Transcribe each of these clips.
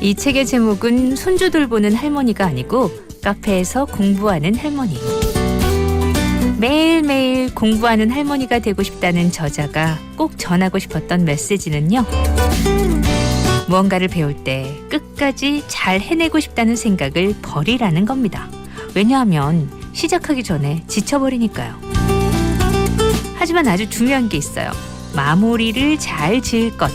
이 책의 제목은 손주 돌보는 할머니가 아니고 카페에서 공부하는 할머니. 매일매일 공부하는 할머니가 되고 싶다는 저자가 꼭 전하고 싶었던 메시지는요. 무언가를 배울 때 끝까지 잘 해내고 싶다는 생각을 버리라는 겁니다. 왜냐하면 시작하기 전에 지쳐버리니까요. 하지만 아주 중요한 게 있어요. 마무리를 잘 지을 것.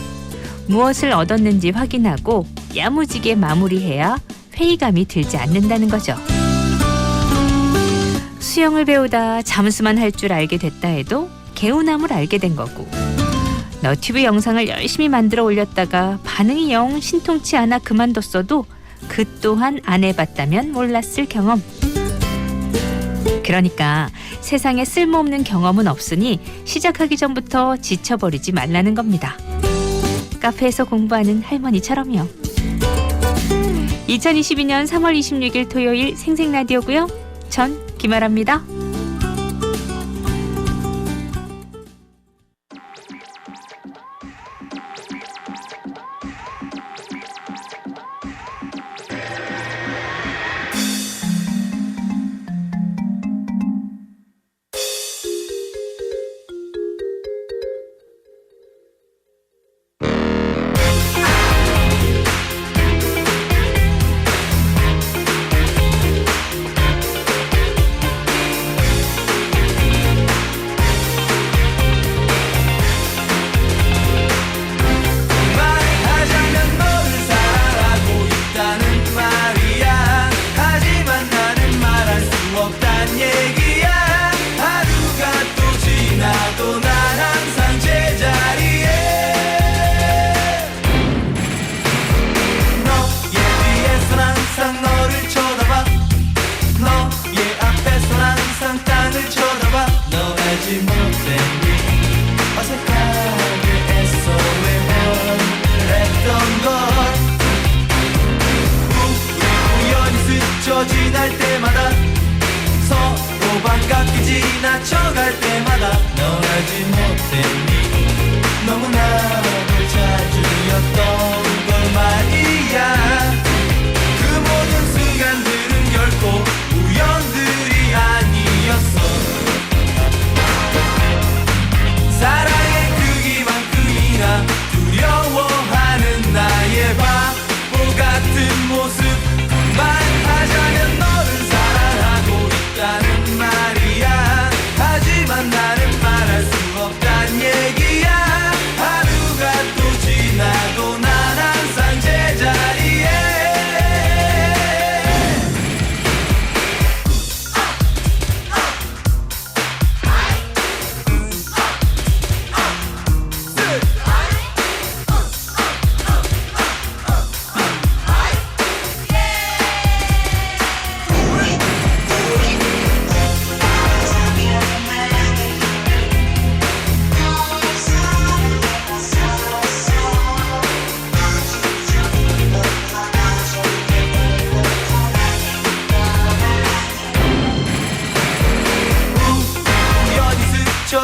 무엇을 얻었는지 확인하고 야무지게 마무리해야 회의감이 들지 않는다는 거죠. 수영을 배우다 잠수만 할 줄 알게 됐다 해도 개운함을 알게 된 거고, 너튜브 영상을 열심히 만들어 올렸다가 반응이 영 신통치 않아 그만뒀어도 그 또한 안 해봤다면 몰랐을 경험. 그러니까 세상에 쓸모없는 경험은 없으니 시작하기 전부터 지쳐버리지 말라는 겁니다. 카페에서 공부하는 할머니처럼요. 2022년 3월 26일 토요일 생생라디오고요. 전 김아라입니다. 지날 때마다 서로 반갑게 지나쳐갈 때마다 널 알지 못했니 너무나도 자주였던 걸 말이야. 그 모든 순간들은 결코 우연들이 아니었어. 사랑의 크기만큼이나 두려워하는 나의 바보 같은 모습 말하자면 너를 사랑하고 있다는 말이야. 하지만 나는 말할 수 없단 얘기야. 하루가 또 지나도 난 항상 제자리에.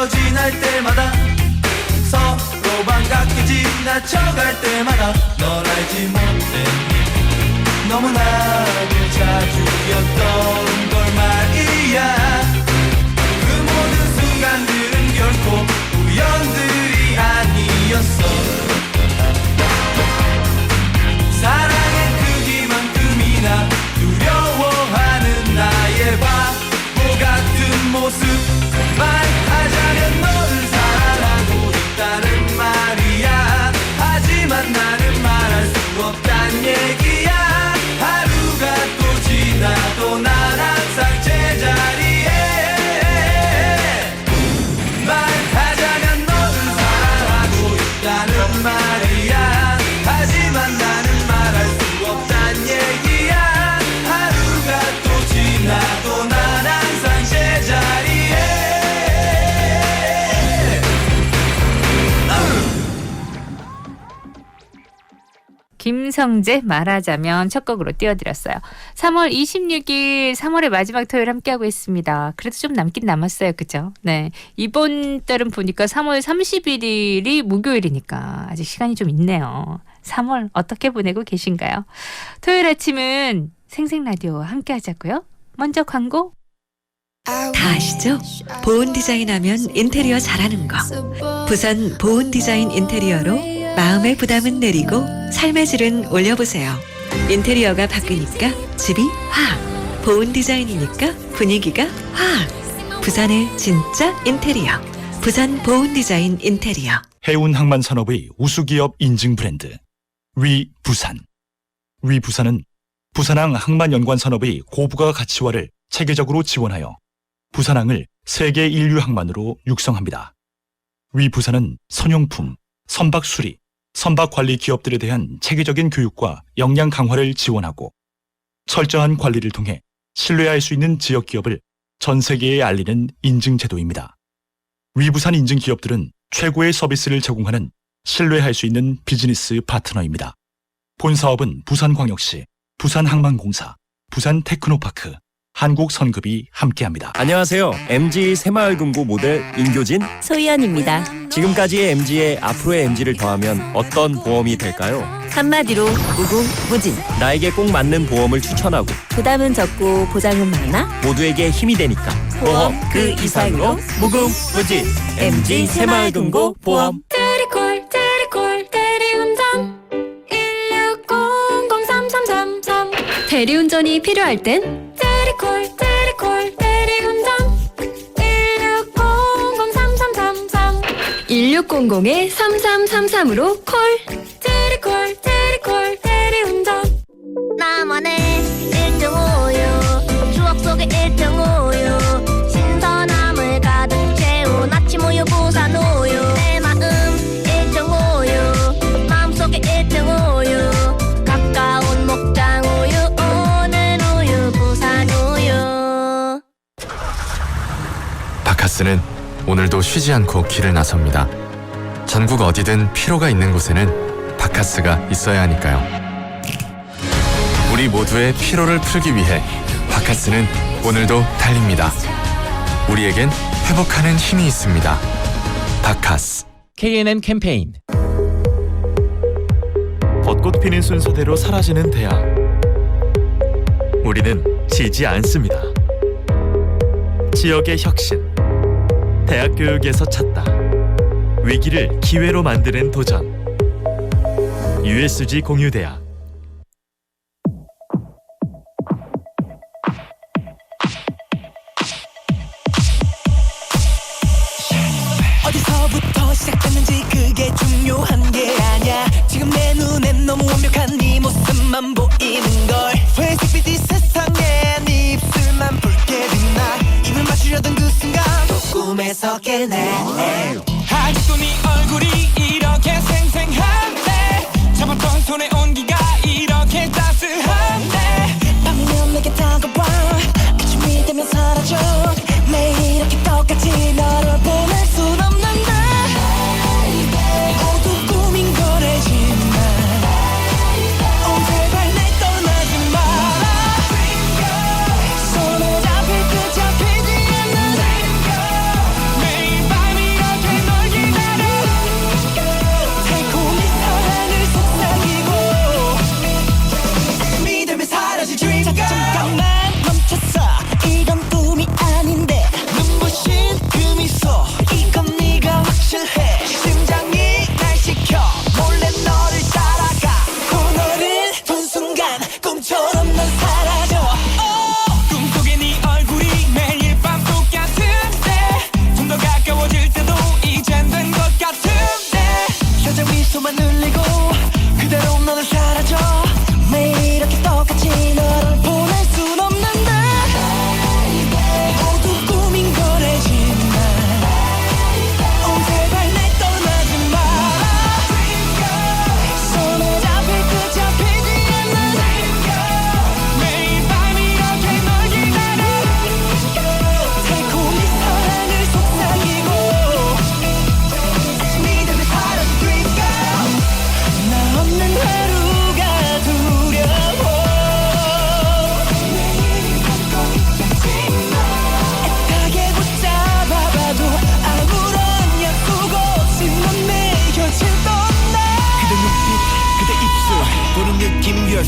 지날 때마다 서로 반갑게 지나쳐갈 때마다 널 알지 못했니 너무나도 자주였던 걸 말이야. 그 모든 순간들은 결코 우연들이 아니었어. 사랑의 크기만큼이나 두려워하는 나의 바보 같은 모습 말하자면 너를 사랑하고 있다는 말이야. 하지만 나는 말할 수 없 김성재 말하자면 첫 곡으로 띄워드렸어요. 3월 26일 3월의 마지막 토요일 함께하고 있습니다. 그래도 좀 남긴 남았어요. 그죠? 네. 이번 달은 보니까 3월 31일이 목요일이니까 아직 시간이 좀 있네요. 3월 어떻게 보내고 계신가요? 토요일 아침은 생생라디오와 함께하자고요. 먼저 광고. 다 아시죠? 보온 디자인하면 인테리어 잘하는 거. 부산 보온 디자인 인테리어로 마음의 부담은 내리고 삶의 질은 올려보세요. 인테리어가 바뀌니까 집이 확. 보온 디자인이니까 분위기가 확. 부산의 진짜 인테리어. 부산 보온 디자인 인테리어. 해운 항만 산업의 우수기업 인증 브랜드 위부산. 위부산은 부산항 항만 연관 산업의 고부가 가치화를 체계적으로 지원하여 부산항을 세계 인류 항만으로 육성합니다. 위부산은 선용품, 선박 수리, 선박 관리 기업들에 대한 체계적인 교육과 역량 강화를 지원하고 철저한 관리를 통해 신뢰할 수 있는 지역 기업을 전 세계에 알리는 인증 제도입니다. 위부산 인증 기업들은 최고의 서비스를 제공하는 신뢰할 수 있는 비즈니스 파트너입니다. 본 사업은 부산광역시, 부산항만공사, 부산테크노파크, 한국선급이 함께합니다. 안녕하세요. MG 새마을금고 모델 임교진 소희연입니다. 지금까지의 MG에 앞으로의 MG를 더하면 어떤 보험이 될까요? 한마디로 무궁무진. 나에게 꼭 맞는 보험을 추천하고 부담은 적고 보장은 많아. 모두에게 힘이 되니까 보험 그 이상으로 무궁무진. MG 새마을금고 보험. 대리콜 대리운전 1600-3333 대리운전이 필요할 땐 대리콜 대리운전 1600-3333 1600-3333으로 콜. 대리콜 대리운전. 나만의 1.5유 추억 속의 1.5유 신선함을 가득 채운 아침 우유 부산 우유 내 마음 1.5유 마음속에 1.5유 가까운 목장 우유 오늘 우유 부산 우유. 바카스는 오늘도 쉬지 않고 길을 나섭니다. 전국 어디든 피로가 있는 곳에는 바카스가 있어야 하니까요. 우리 모두의 피로를 풀기 위해 바카스는 오늘도 달립니다. 우리에겐 회복하는 힘이 있습니다. 바카스. K&M 캠페인. 벚꽃 피는 순서대로 사라지는 대학. 우리는 지지 않습니다. 지역의 혁신. 대학 교육에서 찾다. 위기를 기회로 만드는 도전. USG 공유대학. 어디서부터 시작됐는지 그게 중요한 게 아냐. 지금 내 눈엔 너무 완벽한 네 모습만 보이는걸. 회색빛이 세상에 네 입술만 붉게 빛나. 입을 맞추려던 그 순간 또 꿈에서 깨네. 아직도 네 얼굴이 이렇게 생생한데 잡았던 손의 온기가 이렇게 따스한데 밤이면 내게 다가와 아침이 되면 사라져. 매일 이렇게 똑같이 너를 보낼 순 없는데 모두 꿈인 거래지만 제발 날 떠나지 마라. 손에 잡힐 듯 잡히지 않는 매일 밤 이렇게 널 기다려. 달콤히 사랑을 속삭이고 믿음이 사라질 dream girl. 잠깐만 멈췄어. 이건 꿈이 아닌데 눈부신 그 미소 이건 네가 확실해. 심장이 날 시켜 몰래 너를 따라가. 오늘은 본 순간 꿈처럼 넌 사라져. 꿈속에 네 얼굴이 매일 밤 똑같은데 좀 더 가까워질 때도 이젠 된 것 같은데 여자 미소만 늘리고 그대로 너는 사라져. 매일 이렇게 똑같이 너를 보낼 순 없는데 모두 꿈인 거래지만 제발 날 떠나지 마라. 손에 잡힐 듯 잡히지 않는 매일 밤 이렇게 널 기다려. 달콤히 사랑을 속삭이고 믿음이 사라진 dream girl. 나 없는 하루가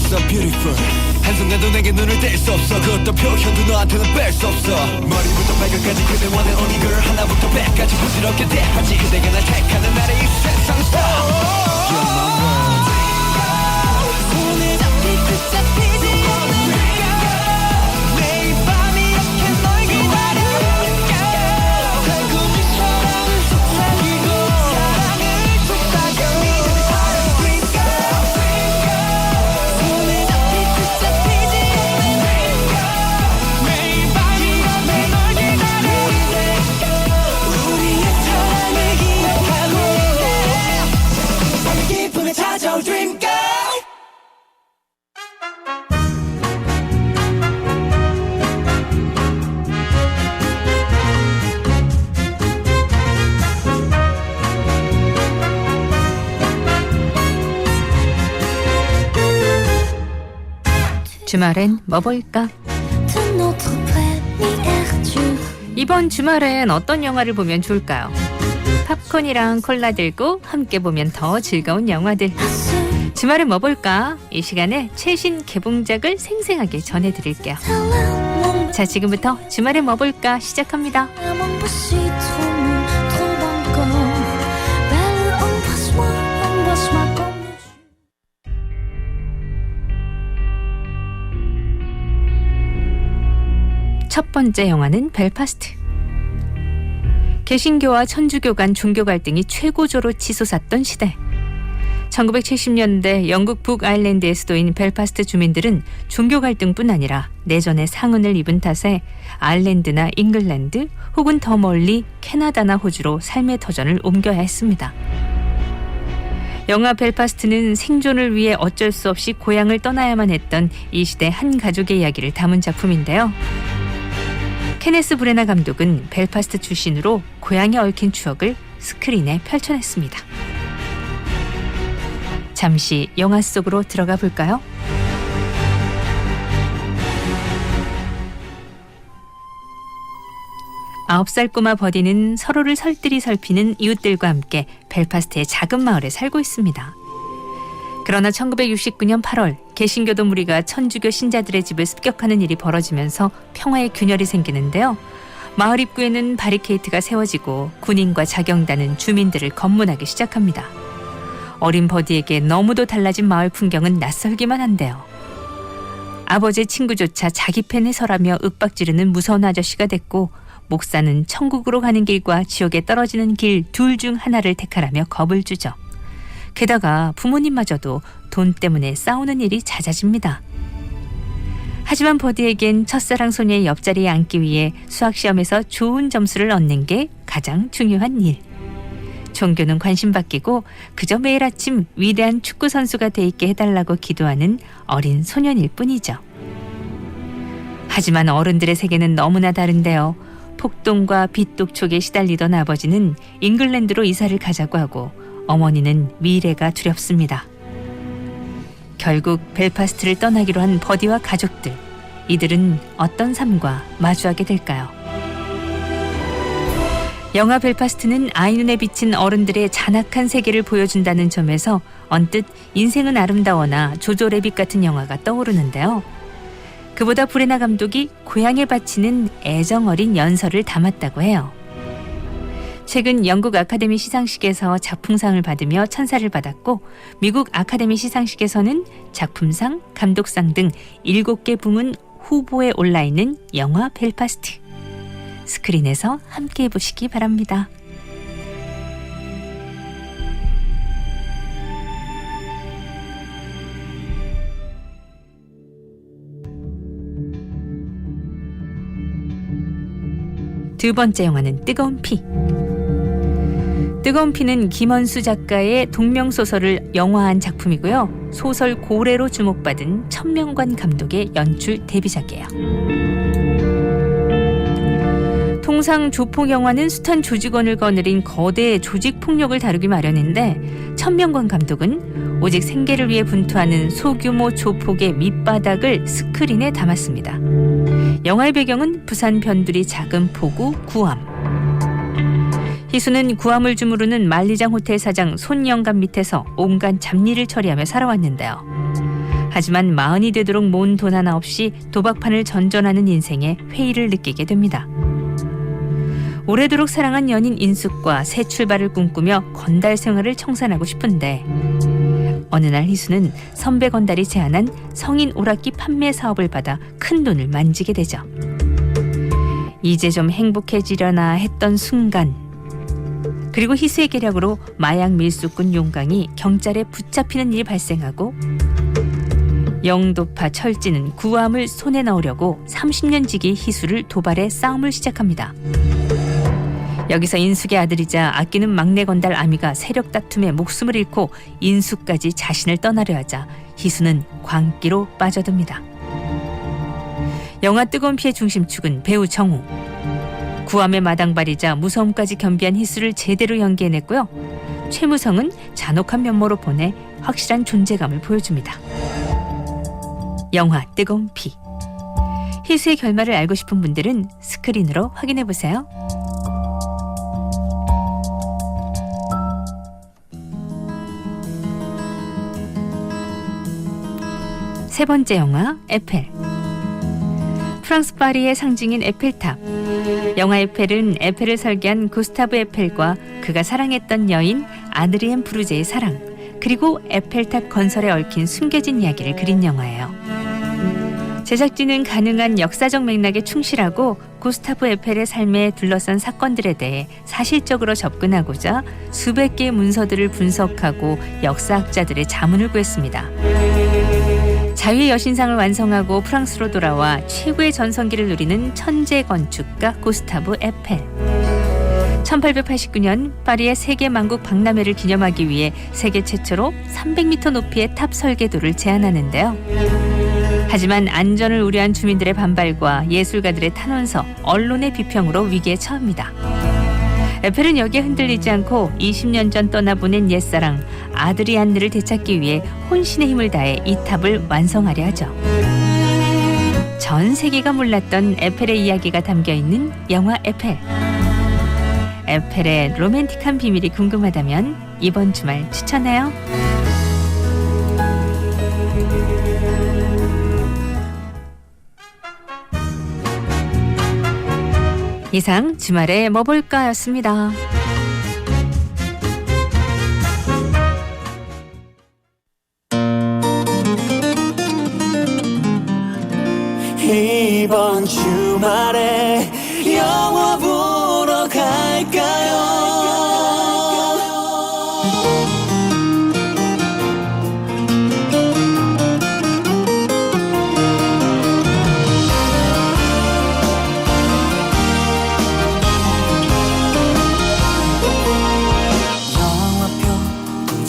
so beautiful 한순간도 내게 눈을 뗄 수 없어 그 어떤 표현도 너한테는 뺄 수 없어 머리부터 발끝까지 그대 원해 only girl 하나부터 백까지 부질없게 대하지 그대가 날 택하는 나를 이 세상에서 You're my world 손에 잡히듯 잡히지 않는 매일 밤 이렇게 널 기다릴까 달콤한 사랑을 속삭이고 사랑을 속삭여 손에 잡히듯 잡히지 않는 매일 밤 이렇게 널 기다릴까 우리의 사랑을 기억하고 밤의 기쁨에 찾아올 dream girl 주말엔 뭐 볼까? 이번 주말엔 어떤 영화를 보면 좋을까요? 팝콘이랑 콜라 들고 함께 보면 더 즐거운 영화들. 주말엔 뭐 볼까? 이 시간에 최신 개봉작을 생생하게 전해드릴게요. 자, 지금부터 주말엔 뭐 볼까 시작합니다. 첫 번째 영화는 벨파스트. 개신교와 천주교 간 종교 갈등이 최고조로 치솟았던 시대. 1970년대 영국 북아일랜드의 수도인 벨파스트 주민들은 종교 갈등뿐 아니라 내전의 상흔을 입은 탓에 아일랜드나 잉글랜드 혹은 더 멀리 캐나다나 호주로 삶의 터전을 옮겨야 했습니다. 영화 벨파스트는 생존을 위해 어쩔 수 없이 고향을 떠나야만 했던 이 시대 한 가족의 이야기를 담은 작품인데요. 케네스 브레나 감독은 벨파스트 출신으로 고향에 얽힌 추억을 스크린에 펼쳐냈습니다. 잠시 영화 속으로 들어가 볼까요? 아홉 살 꼬마 버디는 서로를 설들이 살피는 이웃들과 함께 벨파스트의 작은 마을에 살고 있습니다. 그러나 1969년 8월 개신교도 무리가 천주교 신자들의 집을 습격하는 일이 벌어지면서 평화의 균열이 생기는데요. 마을 입구에는 바리케이트가 세워지고 군인과 자경단은 주민들을 검문하기 시작합니다. 어린 버디에게 너무도 달라진 마을 풍경은 낯설기만 한데요. 아버지의 친구조차 자기 편에 서라며 윽박지르는 무서운 아저씨가 됐고, 목사는 천국으로 가는 길과 지옥에 떨어지는 길 둘 중 하나를 택하라며 겁을 주죠. 게다가 부모님마저도 돈 때문에 싸우는 일이 잦아집니다. 하지만 버디에겐 첫사랑 소녀의 옆자리에 앉기 위해 수학시험에서 좋은 점수를 얻는 게 가장 중요한 일. 종교는 관심 바뀌고 그저 매일 아침 위대한 축구 선수가 돼 있게 해달라고 기도하는 어린 소년일 뿐이죠. 하지만 어른들의 세계는 너무나 다른데요. 폭동과 빚독촉에 시달리던 아버지는 잉글랜드로 이사를 가자고 하고 어머니는 미래가 두렵습니다. 결국 벨파스트를 떠나기로 한 버디와 가족들. 이들은 어떤 삶과 마주하게 될까요? 영화 벨파스트는 아이 눈에 비친 어른들의 잔악한 세계를 보여준다는 점에서 언뜻 인생은 아름다워나 조조 래빗 같은 영화가 떠오르는데요. 그보다 브레나 감독이 고향에 바치는 애정 어린 연설을 담았다고 해요. 최근 영국 아카데미 시상식에서 작품상을 받으며 찬사를 받았고, 미국 아카데미 시상식에서는 작품상, 감독상 등 7개 부문 후보에 올라있는 영화 벨파스트. 스크린에서 함께 보시기 바랍니다. 두 번째 영화는 뜨거운 피. 뜨거운 피는 김원수 작가의 동명소설을 영화한 작품이고요. 소설 고래로 주목받은 천명관 감독의 연출 데뷔작이에요. 통상 조폭 영화는 숱한 조직원을 거느린 거대 조직폭력을 다루기 마련인데, 천명관 감독은 오직 생계를 위해 분투하는 소규모 조폭의 밑바닥을 스크린에 담았습니다. 영화의 배경은 부산 변두리 작은 포구 구암. 희수는 구암을 주무르는 만리장 호텔 사장 손영감 밑에서 온갖 잡일을 처리하며 살아왔는데요. 하지만 마흔이 되도록 모은 돈 하나 없이 도박판을 전전하는 인생에 회의를 느끼게 됩니다. 오래도록 사랑한 연인 인숙과 새 출발을 꿈꾸며 건달 생활을 청산하고 싶은데 어느 날 희수는 선배 건달이 제안한 성인 오락기 판매 사업을 받아 큰 돈을 만지게 되죠. 이제 좀 행복해지려나 했던 순간, 그리고 희수의 계략으로 마약 밀수꾼 용강이 경찰에 붙잡히는 일이 발생하고 영도파 철진은 구암을 손에 넣으려고 30년 지기 희수를 도발해 싸움을 시작합니다. 여기서 인숙의 아들이자 아끼는 막내 건달 아미가 세력 다툼에 목숨을 잃고 인숙까지 자신을 떠나려 하자 희수는 광기로 빠져듭니다. 영화 뜨거운 피의 중심축은 배우 정우. 구암의 마당발이자 무서움까지 겸비한 희수를 제대로 연기해냈고요. 최무성은 잔혹한 면모로 보내 확실한 존재감을 보여줍니다. 영화 뜨거운 피. 희수의 결말을 알고 싶은 분들은 스크린으로 확인해보세요. 세 번째 영화 에펠. 프랑스 파리의 상징인 에펠탑. 영화 에펠은 에펠을 설계한 구스타브 에펠과 그가 사랑했던 여인 아드리엔 브루제의 사랑, 그리고 에펠탑 건설에 얽힌 숨겨진 이야기를 그린 영화예요. 제작진은 가능한 역사적 맥락에 충실하고 구스타브 에펠의 삶에 둘러싼 사건들에 대해 사실적으로 접근하고자 수백 개의 문서들을 분석하고 역사학자들의 자문을 구했습니다. 자유의 여신상을 완성하고 프랑스로 돌아와 최고의 전성기를 누리는 천재 건축가 구스타브 에펠. 1889년 파리의 세계만국 박람회를 기념하기 위해 세계 최초로 300m 높이의 탑 설계도를 제안하는데요. 하지만 안전을 우려한 주민들의 반발과 예술가들의 탄원서, 언론의 비평으로 위기에 처합니다. 에펠은 여기에 흔들리지 않고 20년 전 떠나보낸 옛사랑 아드리안느를 되찾기 위해 혼신의 힘을 다해 이 탑을 완성하려 하죠. 전 세계가 몰랐던 에펠의 이야기가 담겨있는 영화 에펠. 에펠의 로맨틱한 비밀이 궁금하다면 이번 주말 추천해요. 이상 주말에 뭐 볼까였습니다. 이번 주말에 영화 보러 갈까요?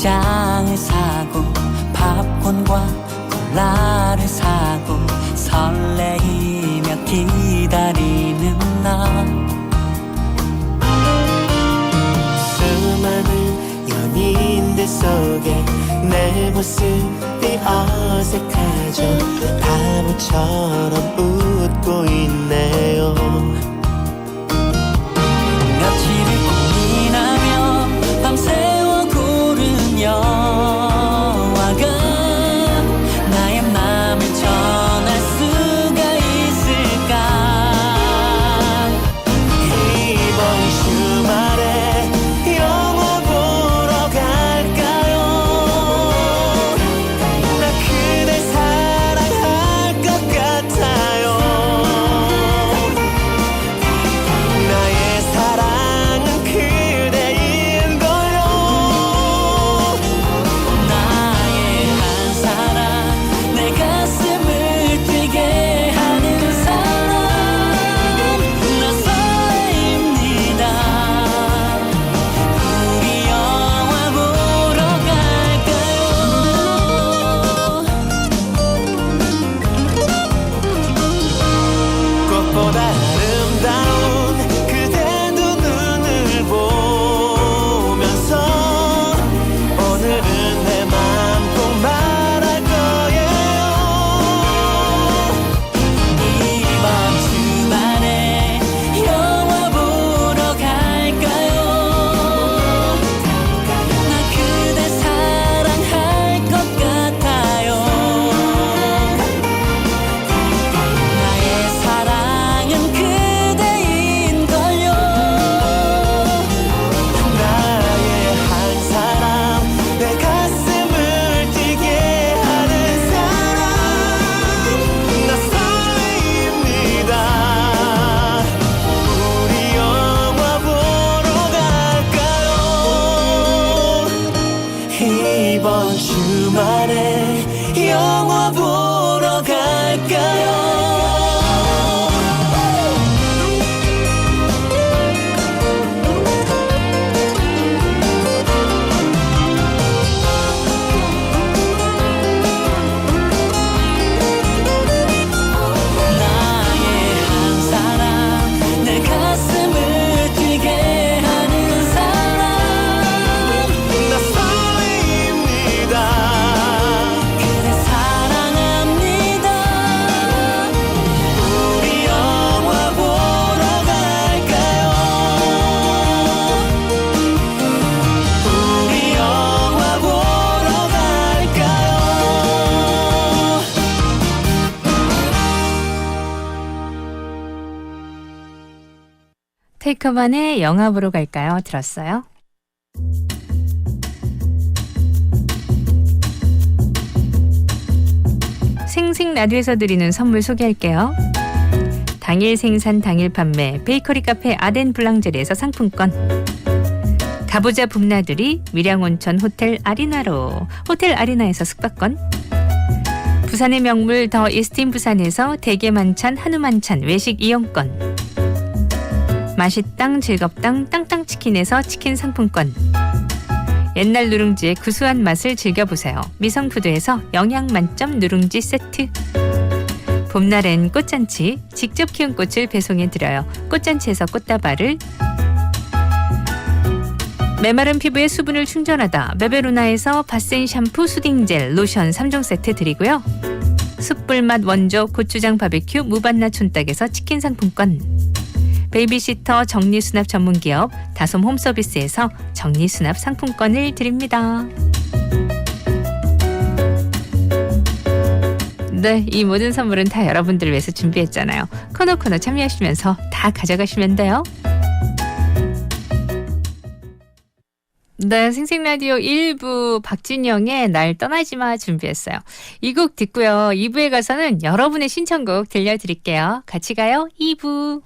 장을 사고 팝콘과 콜라를 사고 설레이며 기다리는 나. 수많은 연인들 속에 내 모습이 어색하죠. 바보처럼 웃고 있네요. 며칠을 고민하며 밤새워 고른 영화가 나의 마음을 전할 수가 있을까. 이번 주말에 영화 보러 갈까요? 나 그댈 사랑할 것 같아요. 주말에 영화 보러 갈까요? 나의 한 사람 내 가슴을 뛰게 하는 사람 나 설레입니다 그대 사랑합니다 우리 영화 보러 갈까요 우리 영화 보러 갈까요 테이크만의 영화 보러 갈까요? 들었어요? 생생 라디오에서 드리는 선물 소개할게요. 당일 생산 당일 판매 베이커리 카페 아덴 블랑제리에서 상품권, 가보자 봄나들이 밀양온천 호텔 아리나로 호텔 아리나에서 숙박권, 부산의 명물 더 이스틴 부산에서 대게 만찬 한우 만찬 외식 이용권, 맛있당 즐겁당 땅땅치킨에서 치킨 상품권, 옛날 누룽지의 구수한 맛을 즐겨보세요. 미성푸드에서 영양만점 누룽지 세트, 봄날엔 꽃잔치 직접 키운 꽃을 배송해드려요. 꽃잔치에서 꽃다발을, 메마른 피부에 수분을 충전하다 베베루나에서 바센 샴푸 수딩젤 로션 3종 세트 드리고요. 숯불맛 원조 고추장 바베큐 무반나 촌닭에서 치킨 상품권, 베이비시터 정리수납 전문기업 다솜 홈서비스에서 정리수납 상품권을 드립니다. 네, 이 모든 선물은 다 여러분들을 위해서 준비했잖아요. 코너 참여하시면서 다 가져가시면 돼요. 네, 생생라디오 1부 박진영의 날 떠나지마 준비했어요. 이 곡 듣고요. 2부에 가서는 여러분의 신청곡 들려드릴게요. 같이 가요. 2부.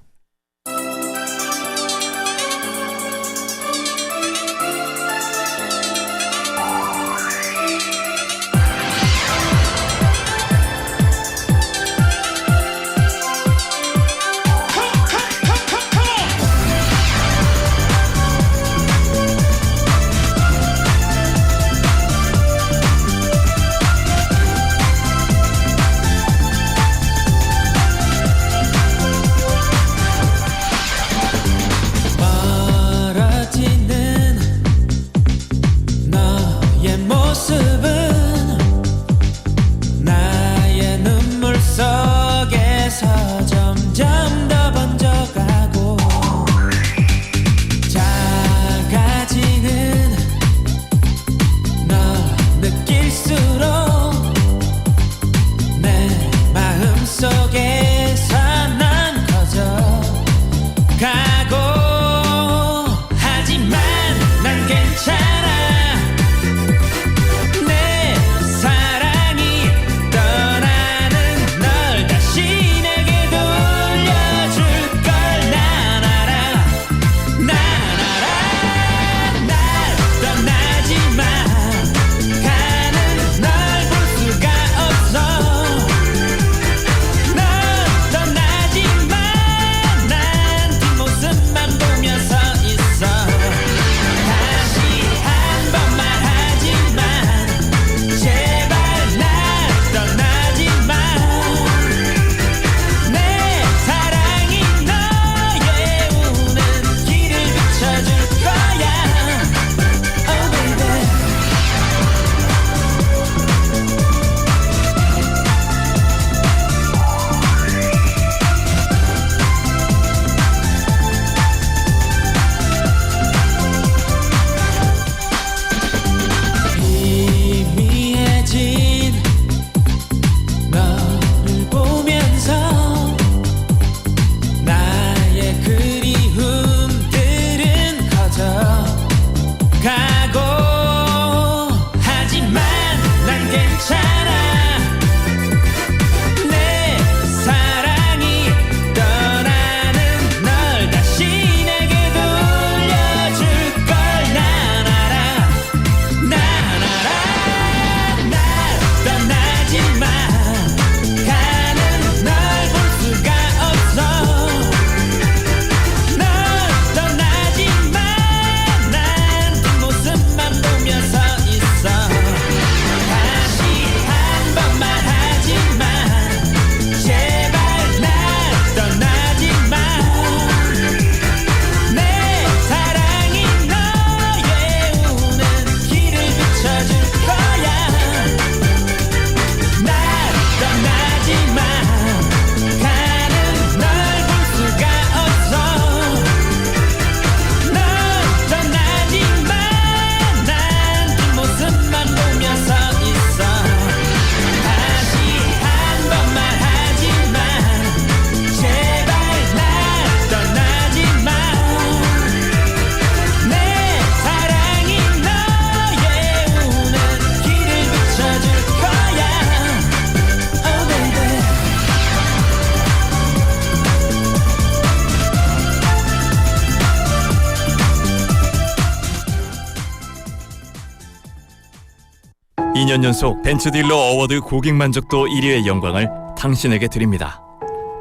2년 연속 벤츠딜러 어워드 고객 만족도 1위의 영광을 당신에게 드립니다.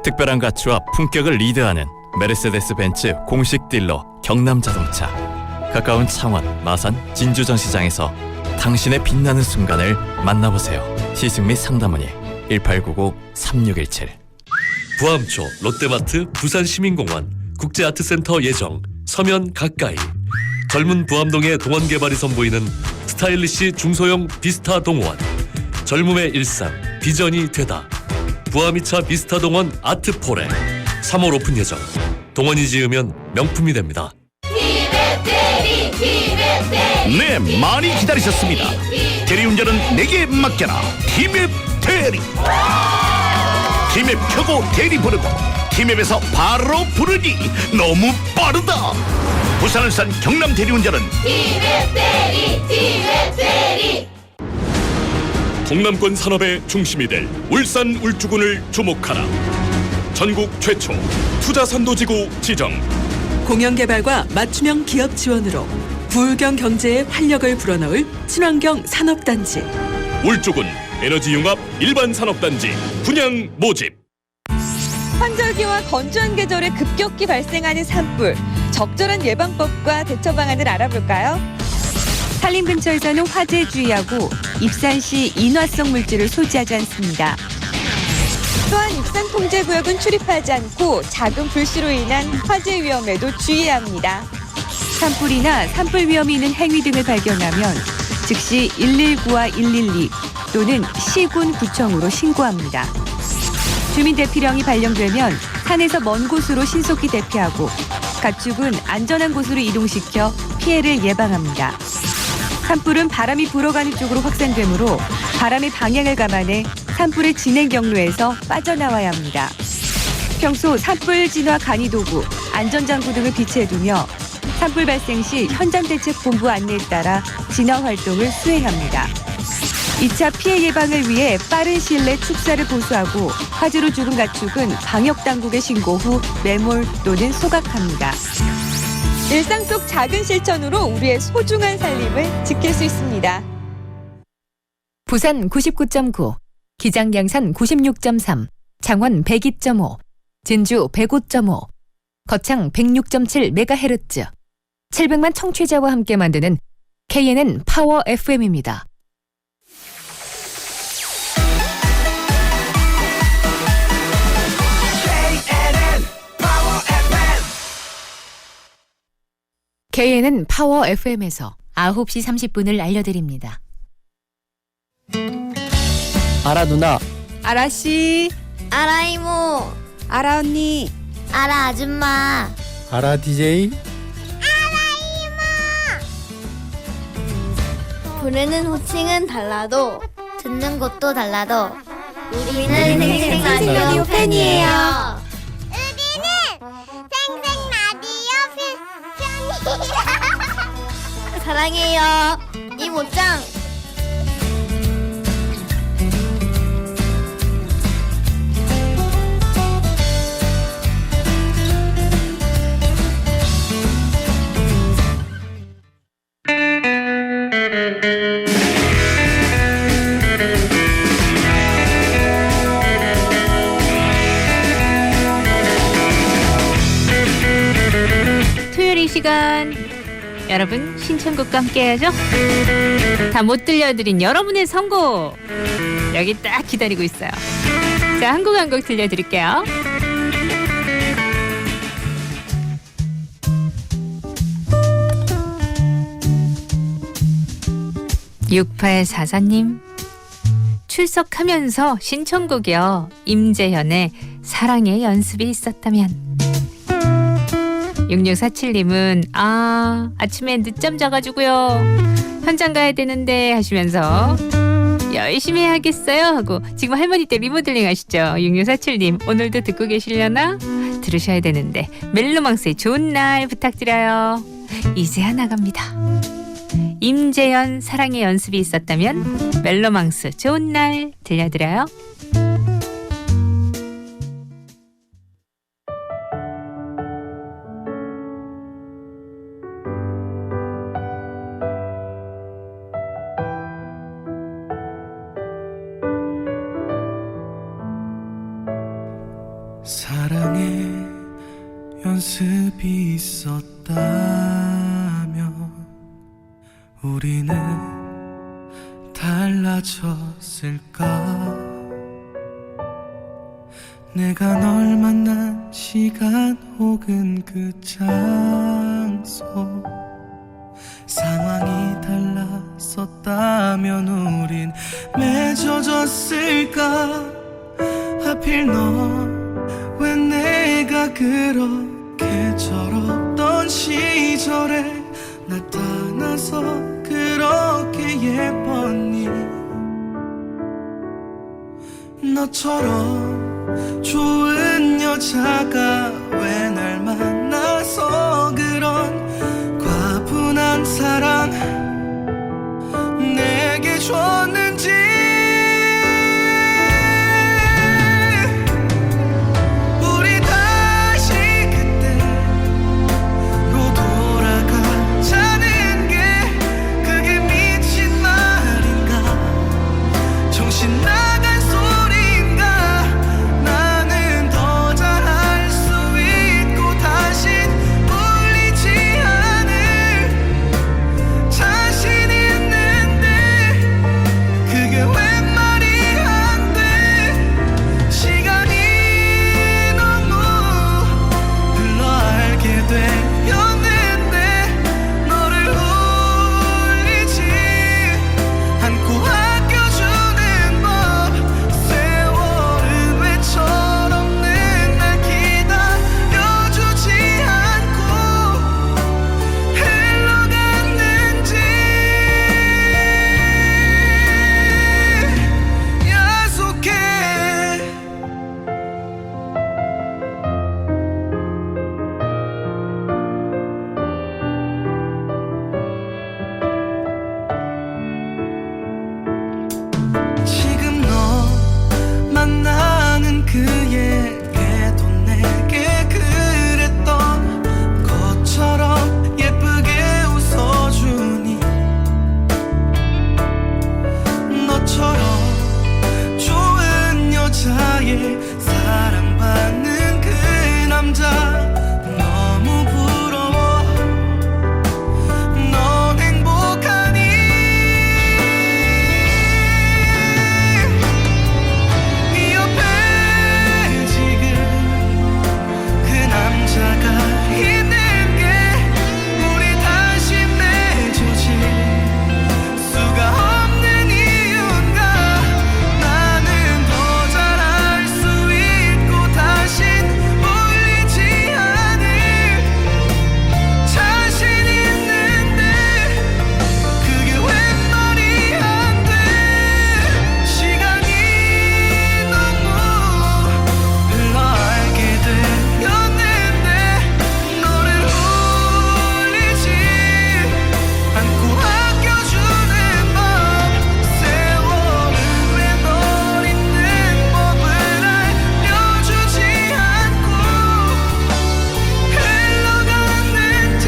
특별한 가치와 품격을 리드하는 메르세데스 벤츠 공식 딜러 경남자동차. 가까운 창원, 마산, 진주전시장에서 당신의 빛나는 순간을 만나보세요. 시승 및 상담 문의 1899-3617. 부암초, 롯데마트, 부산시민공원, 국제아트센터 예정, 서면 가까이. 젊은 부암동의 동원 개발이 선보이는 스타일리시 중소형 비스타 동원. 젊음의 일상, 비전이 되다. 부암이차 비스타 동원 아트포레. 3월 오픈 예정. 동원이 지으면 명품이 됩니다. 네, 많이 기다리셨습니다. 대리운전은 내게 맡겨라. 티맵 대리. 티맵 켜고 대리 부르고 티맵에서 바로 부르니 너무 빠르다. 부산을 산 경남 대리운전은 티맵 대리. 동남권 산업의 중심이 될 울산 울주군을 주목하라. 전국 최초 투자 선도지구 지정. 공영개발과 맞춤형 기업 지원으로 부울경 경제에 활력을 불어넣을 친환경 산업단지. 울주군 에너지융합 일반산업단지 분양 모집. 환절기와 건조한 계절에 급격히 발생하는 산불. 적절한 예방법과 대처 방안을 알아볼까요? 산림 근처에서는 화재에 주의하고 입산 시 인화성 물질을 소지하지 않습니다. 또한 입산 통제구역은 출입하지 않고 작은 불씨로 인한 화재 위험에도 주의해야 합니다. 산불이나 산불 위험이 있는 행위 등을 발견하면 즉시 119와 112 또는 시군 구청으로 신고합니다. 주민 대피령이 발령되면 산에서 먼 곳으로 신속히 대피하고 가축은 안전한 곳으로 이동시켜 피해를 예방합니다. 산불은 바람이 불어가는 쪽으로 확산되므로 바람의 방향을 감안해 산불의 진행 경로에서 빠져나와야 합니다. 평소 산불 진화 간이 도구, 안전장구 등을 비치해두며 산불 발생 시 현장대책본부 안내에 따라 진화 활동을 수행합니다. 2차 피해 예방을 위해 빠른 시일 내 축사를 보수하고 화재로 죽은 가축은 방역당국에 신고 후 매몰 또는 소각합니다. 일상 속 작은 실천으로 우리의 소중한 살림을 지킬 수 있습니다. 부산 99.9, 기장 양산 96.3, 창원 102.5, 진주 105.5, 거창 106.7MHz, 700만 청취자와 함께 만드는 KNN 파워 FM입니다. KNN 파워 FM에서 9시 30분을 알려드립니다. 아라 누나. 아라 씨, 알아 이모. 아라 언니. 알아 아줌마. 아라 DJ. 부르는 호칭은 달라도 듣는 곳도 달라도 우리는 생생라디오 팬이에요. 사랑해요 이모짱. 토요일 이 시간 여러분 신청곡과 함께 해야죠. 다 못 들려드린 여러분의 선곡 여기 딱 기다리고 있어요. 자, 한 곡 한 곡 들려드릴게요. (6844님) 출석하면서 신청곡이요. 임재현의 사랑의 연습이 있었다면. 6647님은 아침에 늦잠 자가지고요. 현장 가야 되는데 하시면서 열심히 해야겠어요 하고 지금 할머니 때 리모델링 하시죠. 6647님 오늘도 듣고 계시려나? 들으셔야 되는데 멜로망스의 좋은 날 부탁드려요. 이제야 나갑니다. 임재현 사랑의 연습이 있었다면 멜로망스 좋은 날 들려드려요. 사랑의 연습이 있었다면 우리는 달라졌을까? 내가 널 만난 시간 혹은 그 장소 상황이 달랐었다면 우린 맺어졌을까? 하필 너 왜 내가 그렇게 철없던 시절에 나타나서 그렇게 예뻤니? 너처럼 좋은 여자가 왜 날 만나서 그런 과분한 사랑 내게 줬는지. 우리 다시 그때로 돌아가자는 게 그게 미친 말인가? 정신 나간 소리인가? 나는 더 잘할 수 있고 다신 울리지 않을 자신 있는데 그게 왜 말이 안 돼? 시간이 너무 흘러 알게 되었는데 너를 울리지 않고 아껴주는 법. 세월은 왜 철없는 날 기다려주지 않고 흘러갔는지 야속해. 지금 너 만나는 그에게도 내게 그랬던 것처럼 예쁘게 웃어주니? 너처럼 좋은 여자의 사랑받는 그 남자 너무 부러워. 넌 행복하니? 네 옆에 지금 그 남자가 있는 게 우리 다시 맺어질 수가 없는 이유인가? 나는 더 잘할 수 있고 다신 울리지 않을 자신 있는데 그게 왜 말이 안 돼? 시간이 너무 흘러 알게 되었는데 너를 울리지 않고 아껴주는 법. 세월은 왜 널 잊는 법을 알려주지 않고 흘러갔는지.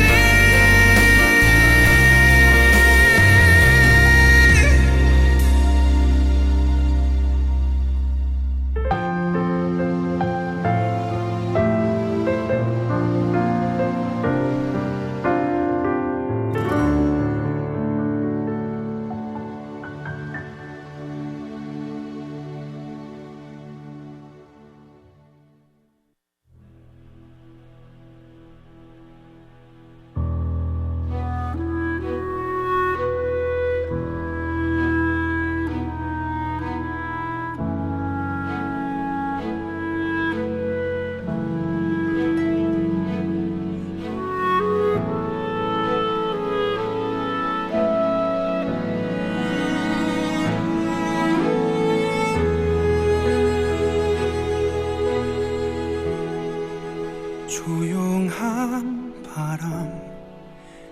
조용한 바람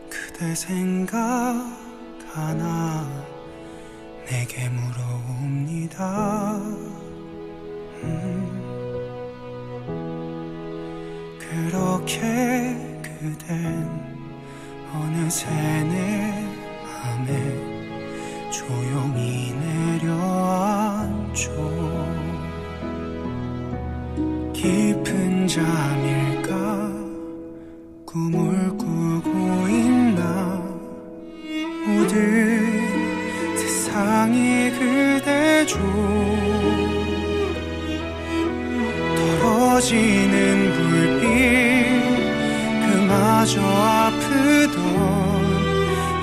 그대 생각하나 내게 물어옵니다. 그렇게 그댄 어느새 내 맘에 조용히 내려앉죠. 깊은 잠일까 꿈을 꾸고 있나 모든 세상이 그대죠 떨어지는 불빛 그마저 아프던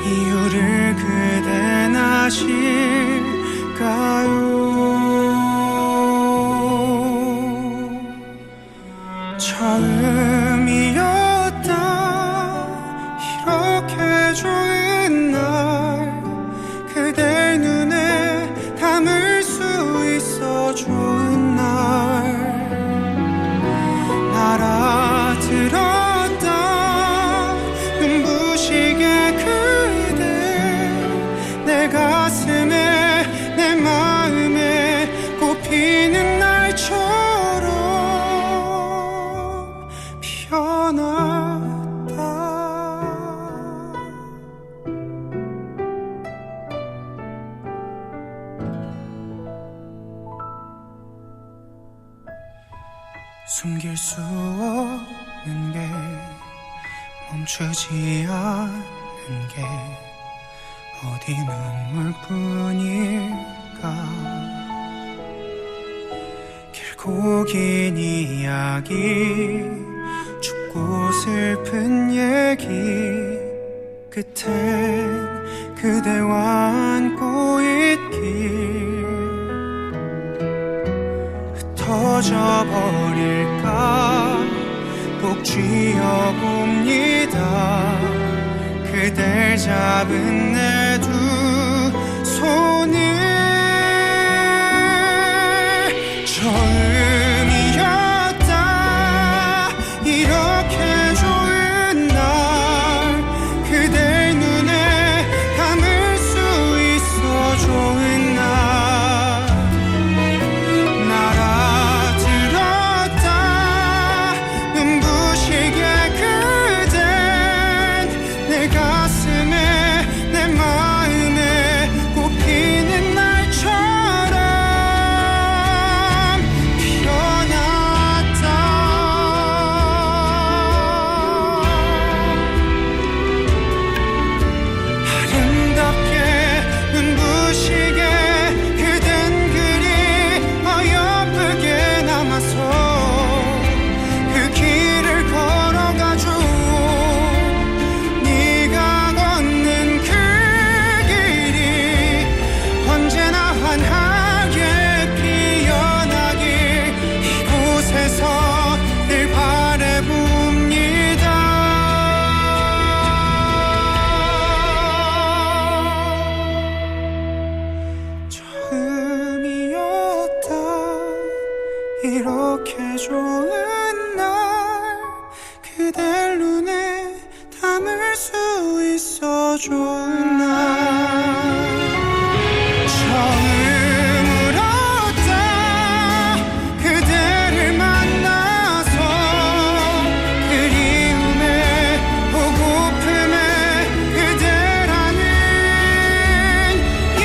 이유를 그댄 아실까요 처음이었다 이렇게 좋은 날 그댈 눈에 담을 수 있어 좋은 날 알아들었다 눈부시게 그대 내 가슴에 내 마음에 꽃피는 날처럼 피어났다 숨길 수 없는 게 멈추지 않는 게 어디 눈물뿐일까 길고 긴 이야기 춥고 슬픈 얘기 끝엔 그대와 안고 있길 흩어져 버릴까 꼭 쥐어봅니다 그댈 잡은 내 두 손을 처음이었다 이렇게 좋은 날 그댈 눈에 담을 수 있어 좋은 날 알아들었다 눈부시게 그댄 내 가슴에 내 마음에 꽃피는 날처럼 피어났다 아름답게 눈부시게 그댄 그리 어여쁘게 남아서 그 길을 걸어가죠 네가 걷는 그 길이 언제나 환하게 피어나길 이곳에서 늘 바라봅니다 처음이었다 이렇게 좋은 날 그댈 눈에 담을 수 있어 좋은 날 처음 울었다 그대를 만나서 그리움에 보고픔에 그대라는 이유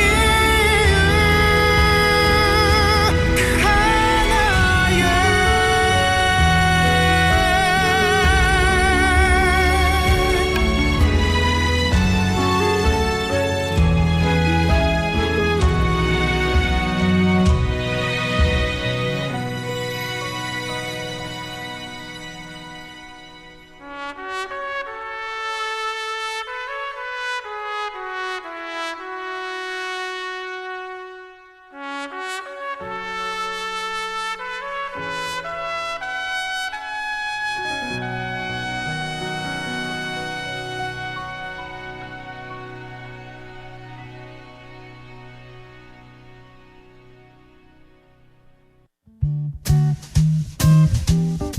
그 하나에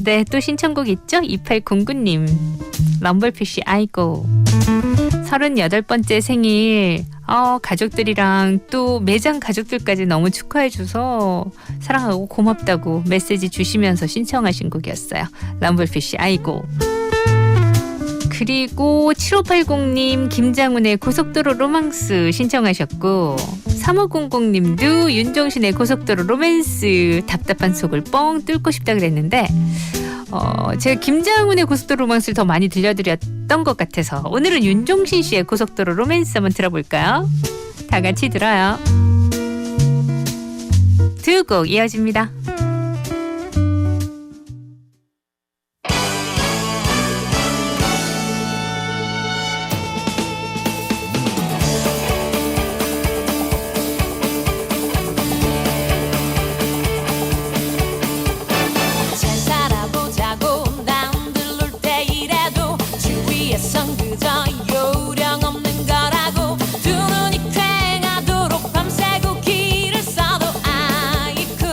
네, 또 신청곡 있죠? 2809님. 럼블피쉬 아이고. 38번째 생일. 가족들이랑 또 매장 가족들까지 너무 축하해줘서 사랑하고 고맙다고 메시지 주시면서 신청하신 곡이었어요. 럼블피쉬 아이고. 그리고 7580님 김장훈의 고속도로 로망스 신청하셨고 3500님도 윤종신의 고속도로 로맨스 답답한 속을 뻥 뚫고 싶다 그랬는데 제가 김장훈의 고속도로 로맨스를 더 많이 들려드렸던 것 같아서 오늘은 윤종신 씨의 고속도로 로맨스 한번 들어볼까요? 다 같이 들어요. 두 곡 이어집니다. 잘 살아보자고 남들 놀 때 이래도 주위에선 그저 요령 없는 거라고 두 눈이 퀭하도록 밤새고 길을 써도 아이쿠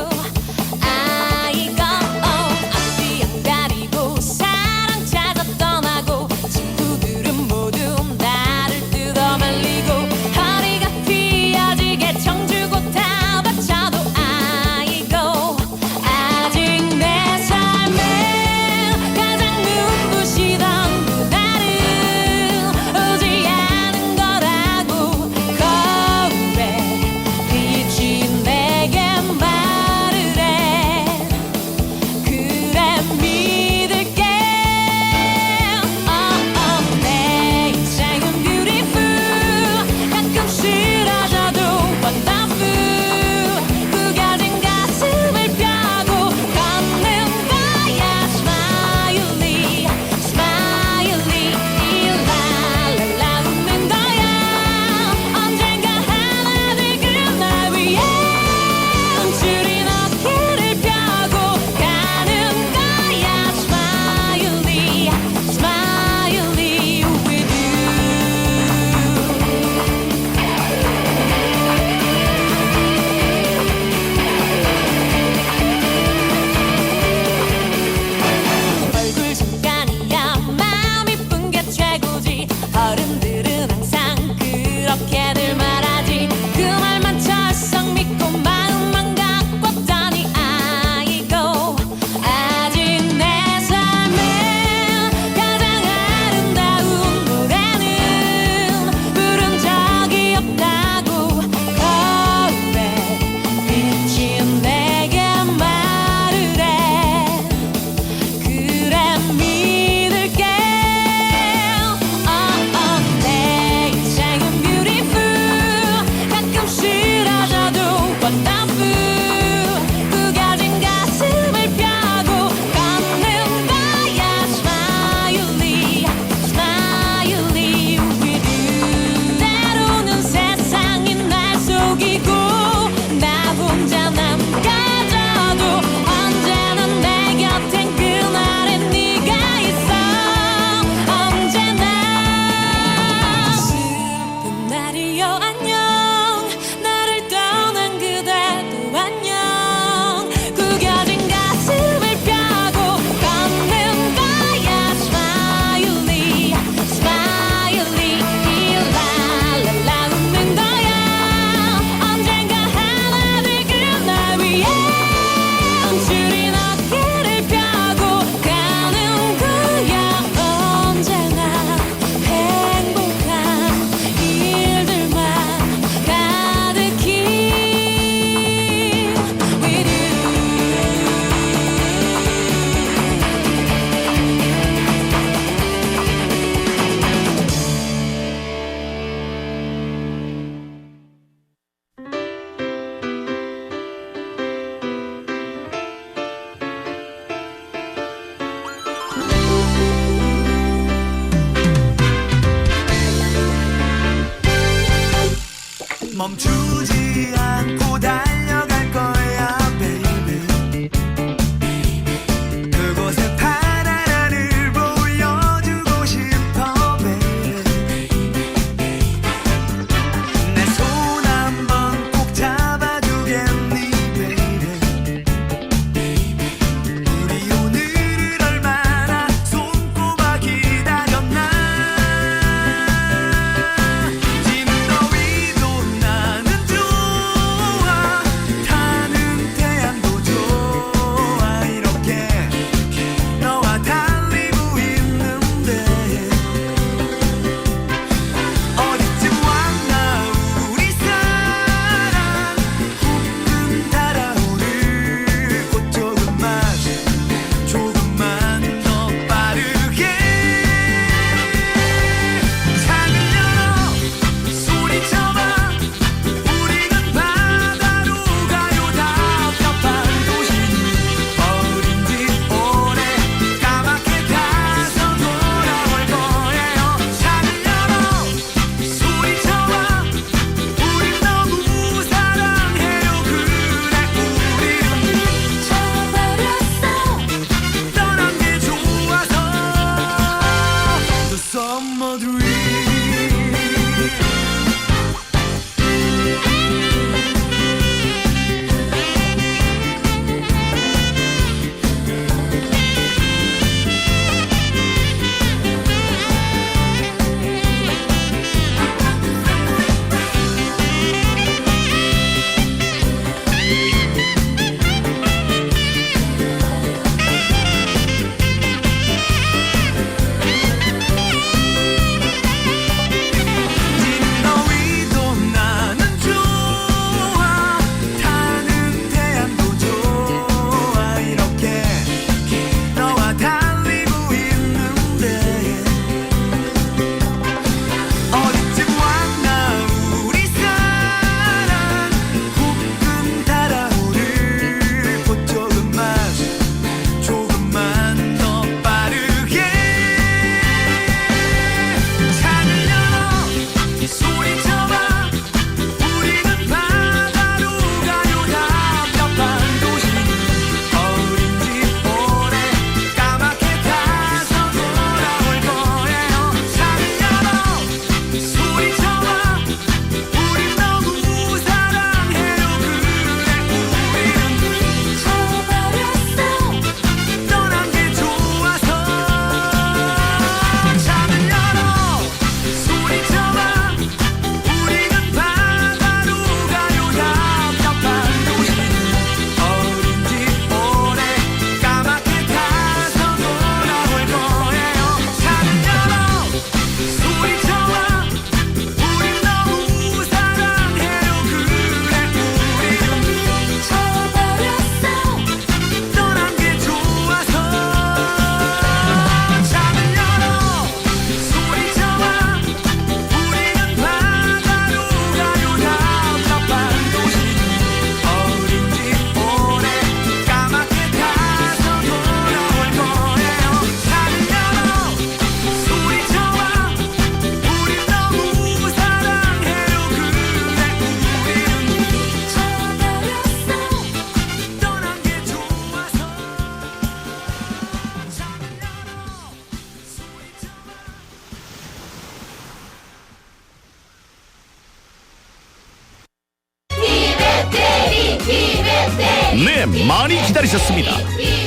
네, 많이 기다리셨습니다.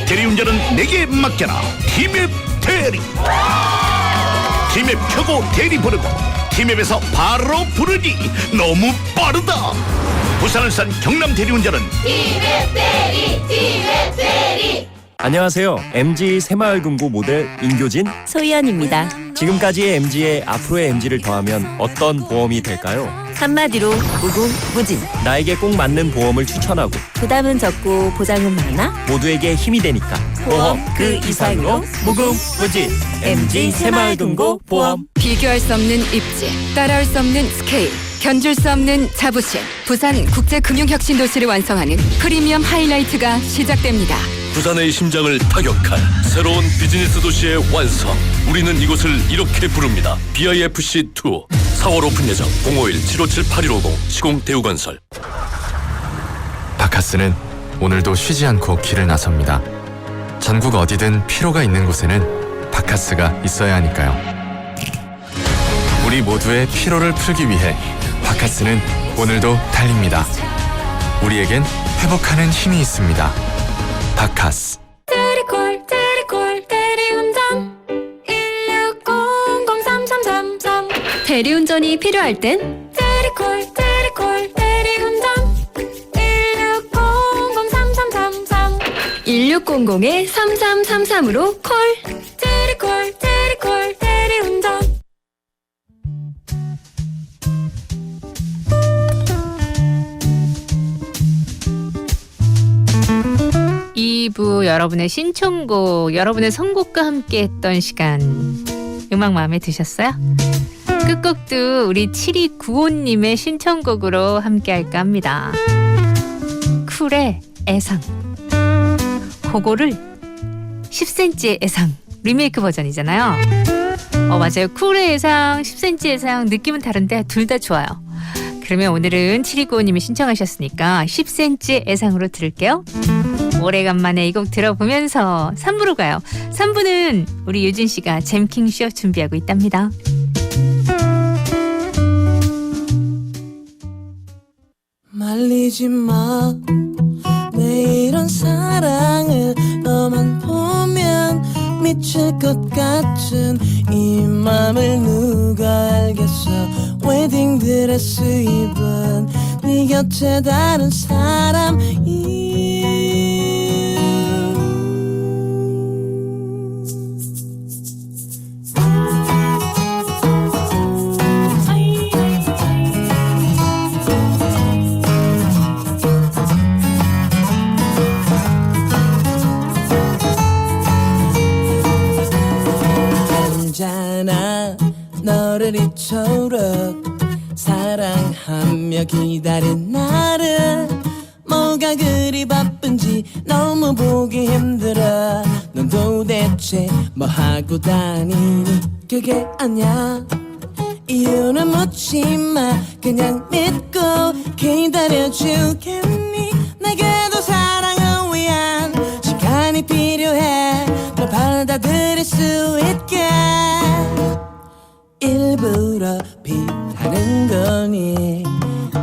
대리운전은 내게 맡겨라. 티맵 대리. 티맵 켜고 대리 부르고 티맵에서 바로 부르니 너무 빠르다. 부산을 산 경남 대리운전은 안녕하세요. MG 새마을금고 모델 인교진 소희연입니다. 지금까지의 MG에 앞으로의 MG를 더하면 어떤 보험이 될까요? 한마디로 무궁무진. 나에게 꼭 맞는 보험을 추천하고 부담은 적고 보장은 많아. 모두에게 힘이 되니까 보험 그 이상으로 무궁무진 MG 새마을금고 보험. 비교할 수 없는 입지, 따라올 수 없는 스케일, 견줄 수 없는 자부심. 부산 국제금융혁신도시를 완성하는 프리미엄 하이라이트가 시작됩니다. 부산의 심장을 타격할 새로운 비즈니스 도시의 완성. 우리는 이곳을 이렇게 부릅니다. BIFC2 4월 오픈 예정 051-757-8150 시공 대우건설. 바카스는 오늘도 쉬지 않고 길을 나섭니다. 전국 어디든 피로가 있는 곳에는 바카스가 있어야 하니까요. 우리 모두의 피로를 풀기 위해 바카스는 오늘도 달립니다. 우리에겐 회복하는 힘이 있습니다. 바카스. 대리콜 대리운전 1600-3333 대리운전이 필요할 땐 대리콜 대리운전 1600-3333 1600-3333으로 콜. 대리콜 대리운전. 2부 여러분의 신청곡, 여러분의 선곡과 함께 했던 시간. 음악 마음에 드셨어요? 끝곡도 우리 7295님의 신청곡으로 함께 할까 합니다. 쿨의 애상. 그거를 10cm의 애상 리메이크 버전이잖아요. 맞아요. 쿨의 애상, 10cm의 애상 느낌은 다른데 둘 다 좋아요. 그러면 오늘은 7295님이 신청하셨으니까 10cm의 애상으로 들을게요. 오래간만에 이 곡 들어보면서 3부로 가요. 3부는 우리 유진 씨가 잼킹쇼 준비하고 있답니다. 말리지 마. 내 이런 사랑을 너만 보면 미칠 것 같은 이 맘을 누가 알겠어. 웨딩드레스 입은 네 곁에 다른 사람이. 너를 이토록 사랑하며 기다린 나를 뭐가 그리 바쁜지 너무 보기 힘들어. 넌 도대체 뭐 하고 다니니. 그게 아냐 이유는 묻지 마. 그냥 믿고 기다려주겠니. 내게도 사랑을 위한 시간이 필요해. 널 받아들일 수 있게 일부러 피하는 거니.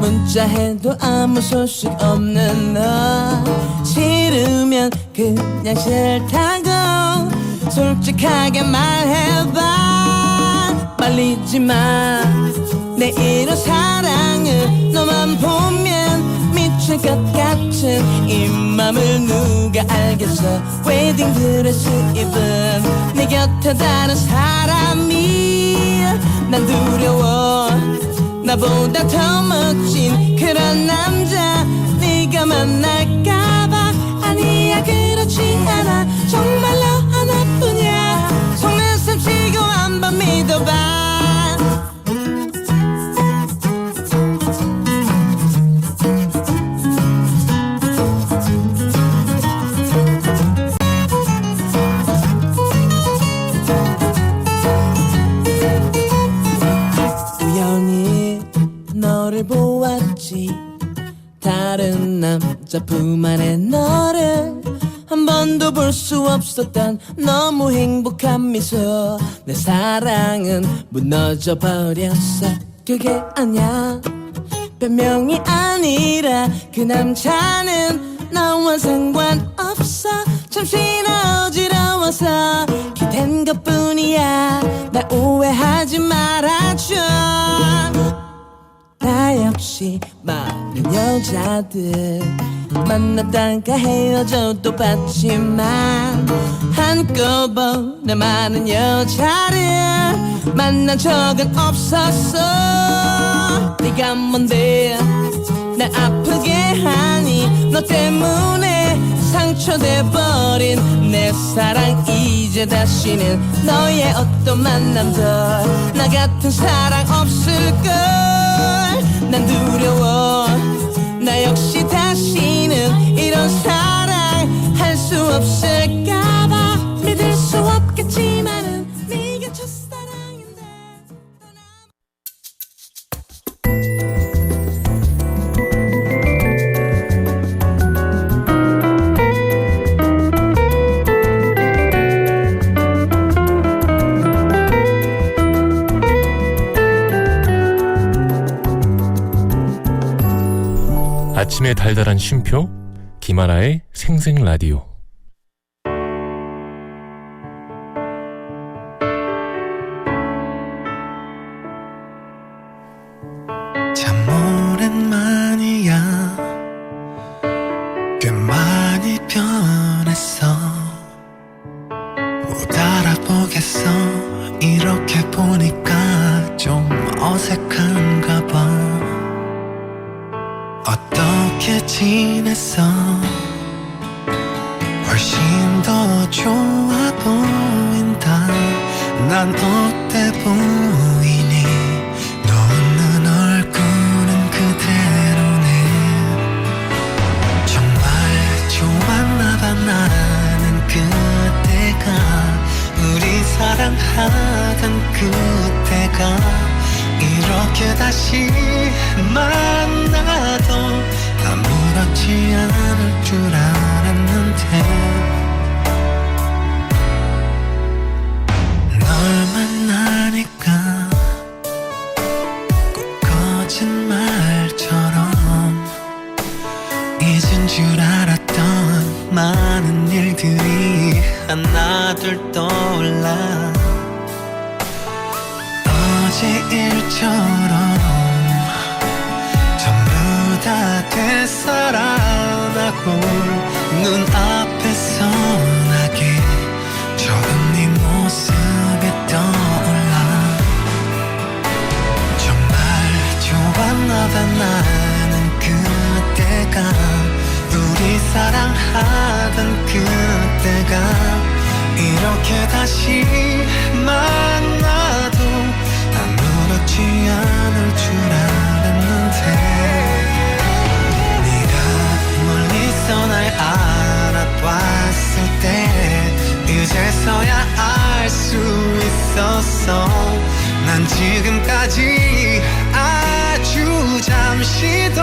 문자해도 아무 소식 없는 너 싫으면 그냥 싫다고 솔직하게 말해봐. 말리지 마. 내 이런 사랑을 너만 보면 미칠 것 같은 이 맘을 누가 알겠어. 웨딩드레스 입은 내 곁에 다른 사람이. 난 두려워. 나보다 더 멋진 그런 남자 네가 만날까봐. 아니야 그렇지 않아. 정말로 하나뿐이야. 속눈썹 치고 한번 믿어봐. 너를 보았지. 다른 남자 품 안에 너를 한 번도 볼 수 없었던 너무 행복한 미소. 내 사랑은 무너져 버렸어. 그게 아냐 변명이 아니라 그 남자는 나와 상관없어 잠시나 어지러워서 기댄 것뿐이야 날 오해하지 말아줘 나 역시 많은 여자들 만났다가 헤어져도 봤지만 한꺼번에 많은 여자를 만난 적은 없었어 네가 뭔데 날 아프게 하니 너 때문에 상처돼버린 내 사랑 이제 다시는 너의 어떤 만남도 나 같은 사랑 없을걸 난 두려워 나 역시 다시는 이런 사랑 할 수 없을까봐 믿을 수 없겠지만은 네가 첫사랑인데 아침의 달달한 쉼표 김하나의 생생라디오. 참 오랜만이야 꽤 많이 변했어 못 알아보겠어 이렇게 보니까 좀 어색한가 봐 어떻게 지냈어 훨씬 더 좋아 보인다 난 어때 보이니 너 웃는 얼굴은 그대로네 정말 좋았나봐 나는 그때가 우리 사랑하던 그때가 이렇게 다시 만나도 아무렇지 않을 줄 알았는데 널 만나니까 꼭 거짓말처럼 잊은 줄 알았던 많은 일들이 하나둘 떠올라 어제 일처럼 전부 다 되살아나고 눈앞에서 나게 적은 네 모습이 떠올라 정말 좋았나봐 나는 그때가 우리 사랑하던 그때가 이렇게 다시 만나도 아무렇지 않을 줄 알았는데 네가 멀리서 날 알아봤을 때 이제서야 알 수 있었어 난 지금까지 아주 잠시도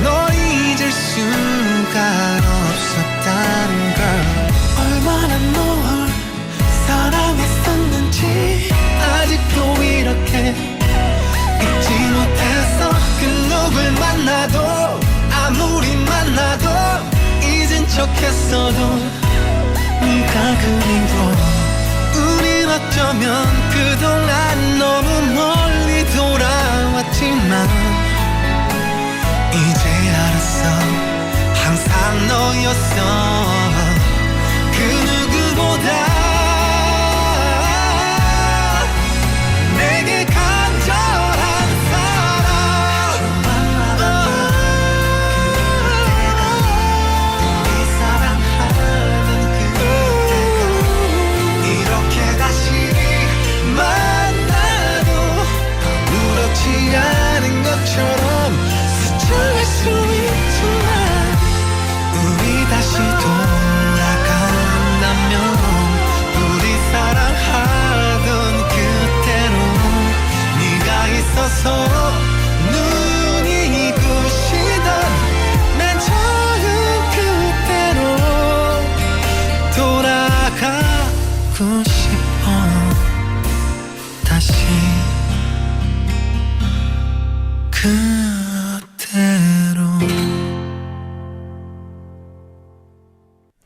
널 잊을 수가 없었다는 걸 얼마나 널 사랑했었는지 아직도 이렇게 잊지 못해서 그 누굴 만나도 아무리 만나도 잊은 척했어도 네가 그리워 우린 어쩌면 그동안 너무 멀리 돌아왔지만 이제 알았어 항상 너였어 그 누구보다 내게 간절한 사랑 그때가 우리 사랑하는 그때가 이렇게 다시 만나도 아무렇지 않은 것처럼 스쳐갈 수 있지만 우리 다시 돌아간다면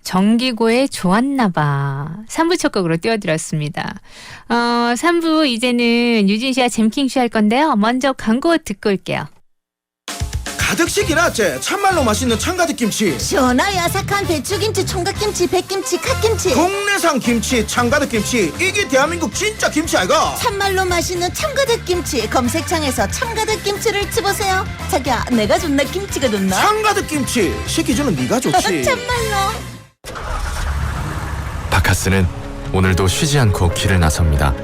정기고의 좋았나봐 3부 첫 곡으로 띄워드렸습니다. 3부 이제는 유진 씨와 잼킹 씨 할 건데요. 먼저 광고 듣고 올게요. 가득씩 일어났지. 참말로 맛있는 참가득김치. 시원하고 아삭한 배추김치, 총각김치, 백김치, 갓김치. 국내산 김치, 참가득김치. 이게 대한민국 진짜 김치 아이가? 참말로 맛있는 참가득김치. 검색창에서 참가득김치를 치보세요. 자기야, 내가 좋나 김치가 좋나? 참가득김치. 시키주는 네가 좋지. 참말로. 바카스는 오늘도 쉬지 않고 길을 나섭니다.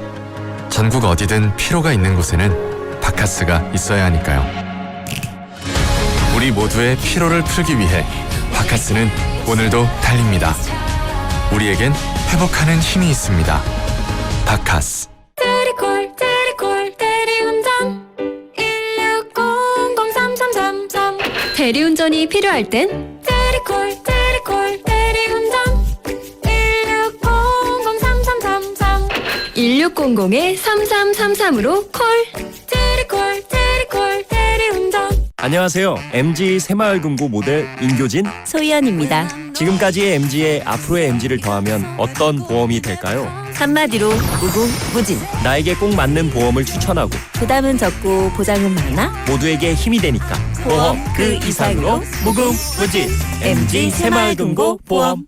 전국 어디든 피로가 있는 곳에는 바카스가 있어야 하니까요. 우리 모두의 피로를 풀기 위해 바카스는 오늘도 달립니다. 우리에겐 회복하는 힘이 있습니다. 바카스. 테리콜 대리운전 1600-3333 대리운전이 필요할 땐 테리콜 대리운전 1600-3333 1600-3333으로 콜. 테리콜 대리운전 안녕하세요. MG 새마을금고 모델 인교진 소희연입니다. 지금까지의 MG에 앞으로의 MG를 더하면 어떤 보험이 될까요? 한마디로 무궁무진. 나에게 꼭 맞는 보험을 추천하고 부담은 적고 보장은 많아. 모두에게 힘이 되니까 보험 그 이상으로 무궁무진. MG 새마을금고 보험.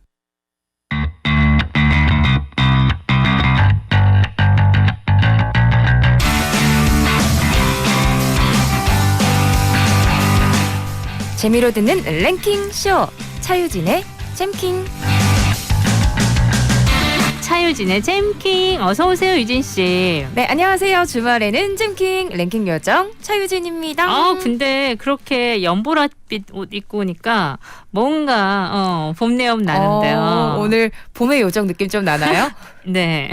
재미로 듣는 랭킹 쇼 차유진의 잼킹. 차유진의 잼킹 어서 오세요 유진 씨. 네, 안녕하세요. 주말에는 잼킹 랭킹 요정 차유진입니다. 근데 그렇게 연보라빛 옷 입고 오니까 뭔가 봄 내음 나는데요. 오늘 봄의 요정 느낌 좀 나나요? 네.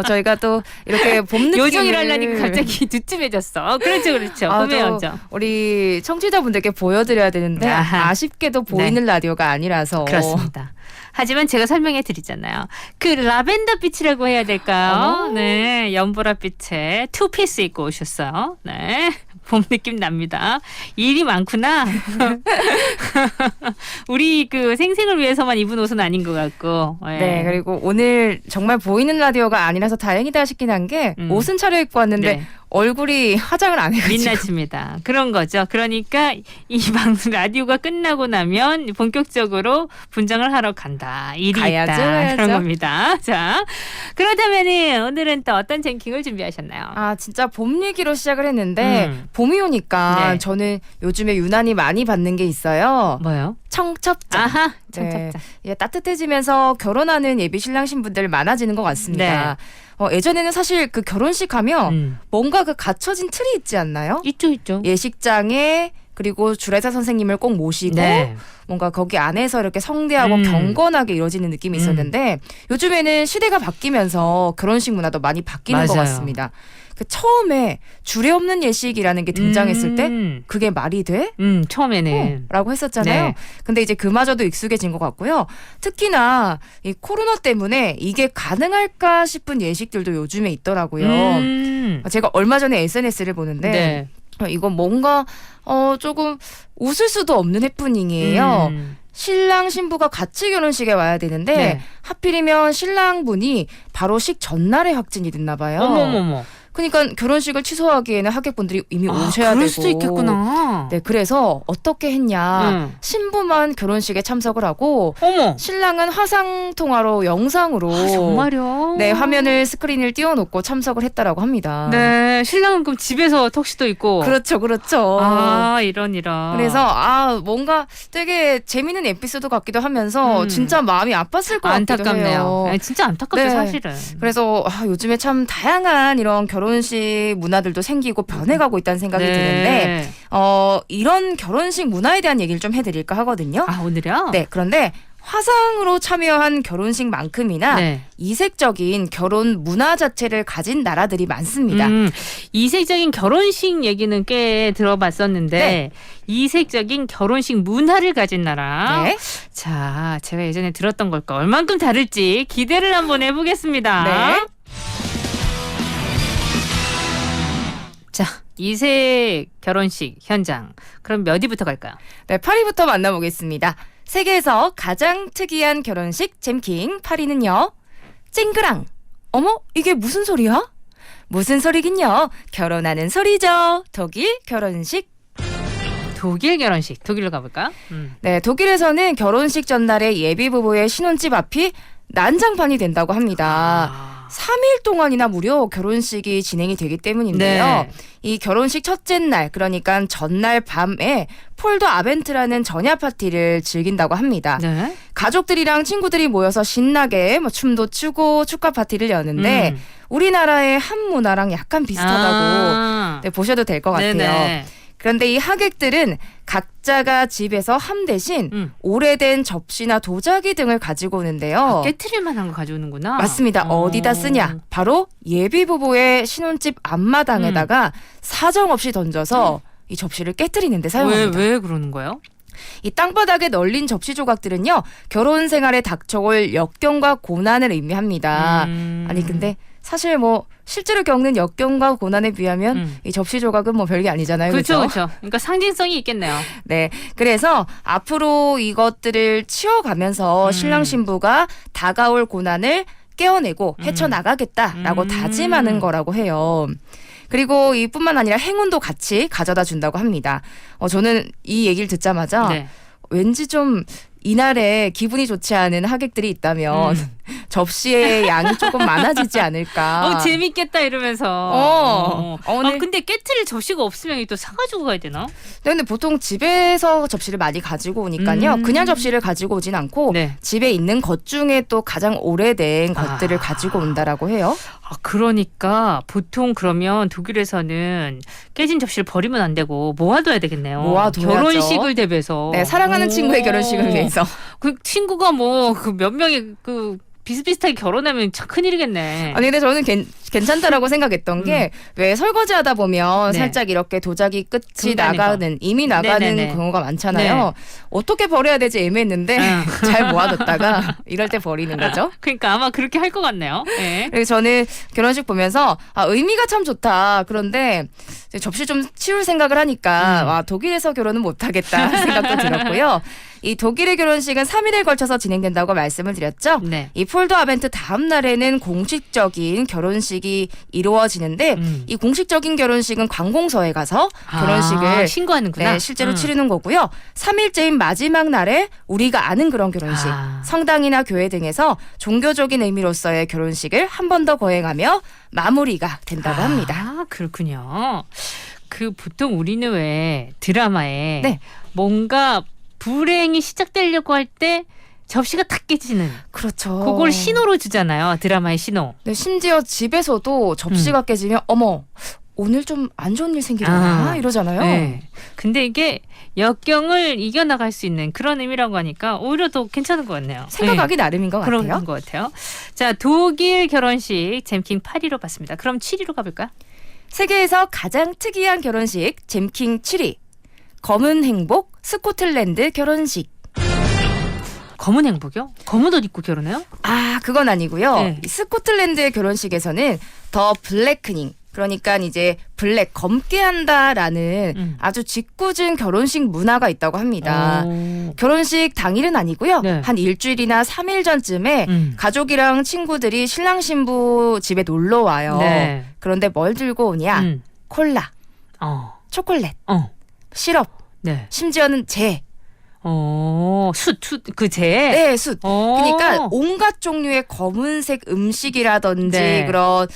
저희가 또 이렇게 봄 느낌 요정이라니까 갑자기 두툼해졌어. 그렇죠. 봄의 요정. 우리 청취자분들께 보여드려야 되는데 아쉽게도 보이는 라디오가 아니라서. 그렇습니다. 하지만 제가 설명해 드리잖아요. 그 라벤더 빛이라고 해야 될까요? 네, 연보라빛에 투피스 입고 오셨어요. 네, 봄 느낌 납니다. 일이 많구나. 우리 그 생생을 위해서만 입은 옷은 아닌 것 같고. 네, 그리고 오늘 정말 보이는 라디오가 아니라서 다행이다 싶긴 한 게 옷은 차려입고 왔는데 네. 얼굴이 화장을 안 해가지고 민낯입니다. 그런 거죠. 그러니까 이 방송 라디오가 끝나고 나면 본격적으로 분장을 하러 간다. 일이 있다. 그런 겁니다. 자, 그렇다면은 오늘은 또 어떤 잼킹을 준비하셨나요? 진짜 봄 얘기로 시작을 했는데 봄이 오니까 저는 요즘에 유난히 많이 받는 게 있어요. 뭐요? 청첩장. 아하, 청첩장. 네. 따뜻해지면서 결혼하는 예비 신랑 신부들 많아지는 것 같습니다. 예전에는 사실 그 결혼식 하면 뭔가 그 갖춰진 틀이 있지 않나요? 있죠. 예식장에 그리고 주례사 선생님을 꼭 모시고 뭔가 거기 안에서 이렇게 성대하고 경건하게 이루어지는 느낌이 있었는데 요즘에는 시대가 바뀌면서 결혼식 문화도 많이 바뀌는 것 같습니다. 그 처음에 주례 없는 예식이라는 게 등장했을 때 그게 말이 돼? 처음에는 라고 했었잖아요. 네. 근데 이제 그마저도 익숙해진 것 같고요. 특히나 이 코로나 때문에 이게 가능할까 싶은 예식들도 요즘에 있더라고요. 제가 얼마 전에 SNS를 보는데 이건 뭔가 조금 웃을 수도 없는 해프닝이에요. 신랑 신부가 같이 결혼식에 와야 되는데 하필이면 신랑분이 바로 식 전날에 확진이 됐나 봐요. 어머머머. 그러니까 결혼식을 취소하기에는 하객분들이 이미 오셔야 되고. 그럴 수도 있겠구나. 네, 그래서 어떻게 했냐. 신부만 결혼식에 참석을 하고 신랑은 화상 통화로 영상으로 정말요? 네, 화면을 스크린을 띄워놓고 참석을 했다라고 합니다. 네, 신랑은 그럼 집에서 턱시도 입고. 그렇죠. 이런. 그래서 뭔가 되게 재미있는 에피소드 같기도 하면서 진짜 마음이 아팠을 것 같기도 해요. 네, 진짜 안타깝죠, 사실은. 그래서 요즘에 참 다양한 이런 결혼식 문화들도 생기고 변해가고 있다는 생각이 드는데 이런 결혼식 문화에 대한 얘기를 좀 해드릴까 하거든요. 오늘요? 네, 그런데 화상으로 참여한 결혼식만큼이나 이색적인 결혼 문화 자체를 가진 나라들이 많습니다. 이색적인 결혼식 얘기는 꽤 들어봤었는데 이색적인 결혼식 문화를 가진 나라. 자, 제가 예전에 들었던 걸까 얼만큼 다를지 기대를 한번 해보겠습니다. 자, 이색 결혼식 현장. 그럼 몇 위부터 갈까요? 네, 8위부터 만나보겠습니다. 세계에서 가장 특이한 결혼식 잼킹 8위는요. 쨍그랑. 어머, 이게 무슨 소리야? 무슨 소리긴요. 결혼하는 소리죠. 독일 결혼식. 독일 결혼식. 독일로 가볼까? 네, 독일에서는 결혼식 전날에 예비 부부의 신혼집 앞이 난장판이 된다고 합니다. 3일 동안이나 무려 결혼식이 진행이 되기 때문인데요. 네. 이 결혼식 첫째 날, 그러니까 전날 밤에 폴더 아벤트라는 전야 파티를 즐긴다고 합니다. 네. 가족들이랑 친구들이 모여서 신나게 뭐 춤도 추고 축하 파티를 여는데 우리나라의 한 문화랑 약간 비슷하다고 네, 보셔도 될 것 같아요. 네네. 그런데 이 하객들은 각자가 집에서 함 대신 오래된 접시나 도자기 등을 가지고 오는데요. 깨트릴 만한 거 가져오는구나. 맞습니다. 어디다 쓰냐? 바로 예비 부부의 신혼집 앞마당에다가 사정없이 던져서 이 접시를 깨트리는데 사용합니다. 왜 그러는 거예요? 이 땅바닥에 널린 접시 조각들은요. 결혼 생활에 닥쳐올 역경과 고난을 의미합니다. 아니 근데 사실 뭐 실제로 겪는 역경과 고난에 비하면 이 접시 조각은 뭐 별게 아니잖아요. 그렇죠, 그렇죠? 그렇죠. 그러니까 상징성이 있겠네요. 네, 그래서 앞으로 이것들을 치워가면서 신랑 신부가 다가올 고난을 깨어내고 헤쳐나가겠다라고 다짐하는 거라고 해요. 그리고 이뿐만 아니라 행운도 같이 가져다 준다고 합니다. 저는 이 얘기를 듣자마자 네. 왠지 좀 이날에 기분이 좋지 않은 하객들이 있다면 접시의 양이 조금 많아지지 않을까. 재밌겠다 이러면서. 오늘 근데 깨트릴 접시가 없으면 또 사가지고 가야 되나? 네, 근데 보통 집에서 접시를 많이 가지고 오니까요. 그냥 접시를 가지고 오진 않고 네. 집에 있는 것 중에 또 가장 오래된 것들을 가지고 온다라고 해요. 그러니까 보통 그러면 독일에서는 깨진 접시를 버리면 안 되고 모아둬야 되겠네요. 모아둬야죠. 결혼식을 대비해서. 네, 사랑하는 친구의 결혼식을 위해서. 그 친구가 뭐 몇 명이 비슷비슷하게 결혼하면 참 큰일이겠네. 아니 근데 저는 괜찮다라고 생각했던 게 왜 설거지 하다 보면 네. 살짝 이렇게 도자기 끝이 중간에 나가는 이미 나가는 네네네. 경우가 많잖아요. 네. 어떻게 버려야 될지 애매했는데 잘 모아뒀다가 이럴 때 버리는 거죠. 그러니까 아마 그렇게 할 것 같네요. 네. 그래서 저는 결혼식 보면서 의미가 참 좋다. 그런데 이제 접시 좀 치울 생각을 하니까 독일에서 결혼은 못하겠다 생각도 들었고요. 이 독일의 결혼식은 3일에 걸쳐서 진행된다고 말씀을 드렸죠. 네. 이 폴더 아벤트 다음 날에는 공식적인 결혼식이 이루어지는데 이 공식적인 결혼식은 관공서에 가서 결혼식을 신고하는구나. 네, 실제로 치르는 거고요. 3일째인 마지막 날에 우리가 아는 그런 결혼식, 성당이나 교회 등에서 종교적인 의미로서의 결혼식을 한 번 더 거행하며 마무리가 된다고 합니다. 그렇군요. 보통 우리는 왜 드라마에 네. 뭔가 불행이 시작되려고 할 때 접시가 탁 깨지는. 그렇죠. 그걸 신호로 주잖아요. 드라마의 신호. 네, 심지어 집에서도 접시가 깨지면 어머 오늘 좀 안 좋은 일 생기려나 이러잖아요. 네. 근데 이게 역경을 이겨나갈 수 있는 그런 의미라고 하니까 오히려 더 괜찮은 것 같네요. 생각하기 나름인 것 같아요. 그런 것 같아요. 자, 독일 결혼식 잼킹 8위로 봤습니다. 그럼 7위로 가볼까? 세계에서 가장 특이한 결혼식 잼킹 7위. 검은 행복 스코틀랜드 결혼식. 검은 행복이요? 검은 옷 입고 결혼해요? 그건 아니고요. 네. 이 스코틀랜드의 결혼식에서는 더 블랙닝, 그러니까 이제 블랙 검게 한다라는 아주 짓궂은 결혼식 문화가 있다고 합니다. 결혼식 당일은 아니고요. 네. 한 일주일이나 3일 전쯤에 가족이랑 친구들이 신랑 신부 집에 놀러 와요. 네. 그런데 뭘 들고 오냐? 콜라, 초콜릿, 시럽, 네. 심지어는 재. 그 재? 네, 숯. 그러니까 온갖 종류의 검은색 음식이라든지 네. 그런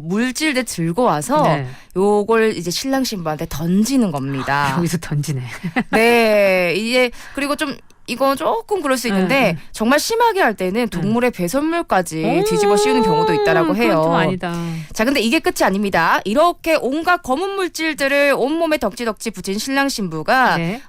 물질들 들고 와서 네. 요걸 이제 신랑 신부한테 던지는 겁니다. 여기서 던지네. 네, 이제 그리고 좀 이건 조금 그럴 수 있는데 정말 심하게 할 때는 동물의 배설물까지 뒤집어 씌우는 경우도 있다라고 해요. 그건 좀 아니다. 자, 근데 이게 끝이 아닙니다. 이렇게 온갖 검은 물질들을 온몸에 덕지덕지 붙인 신랑 신부가 네.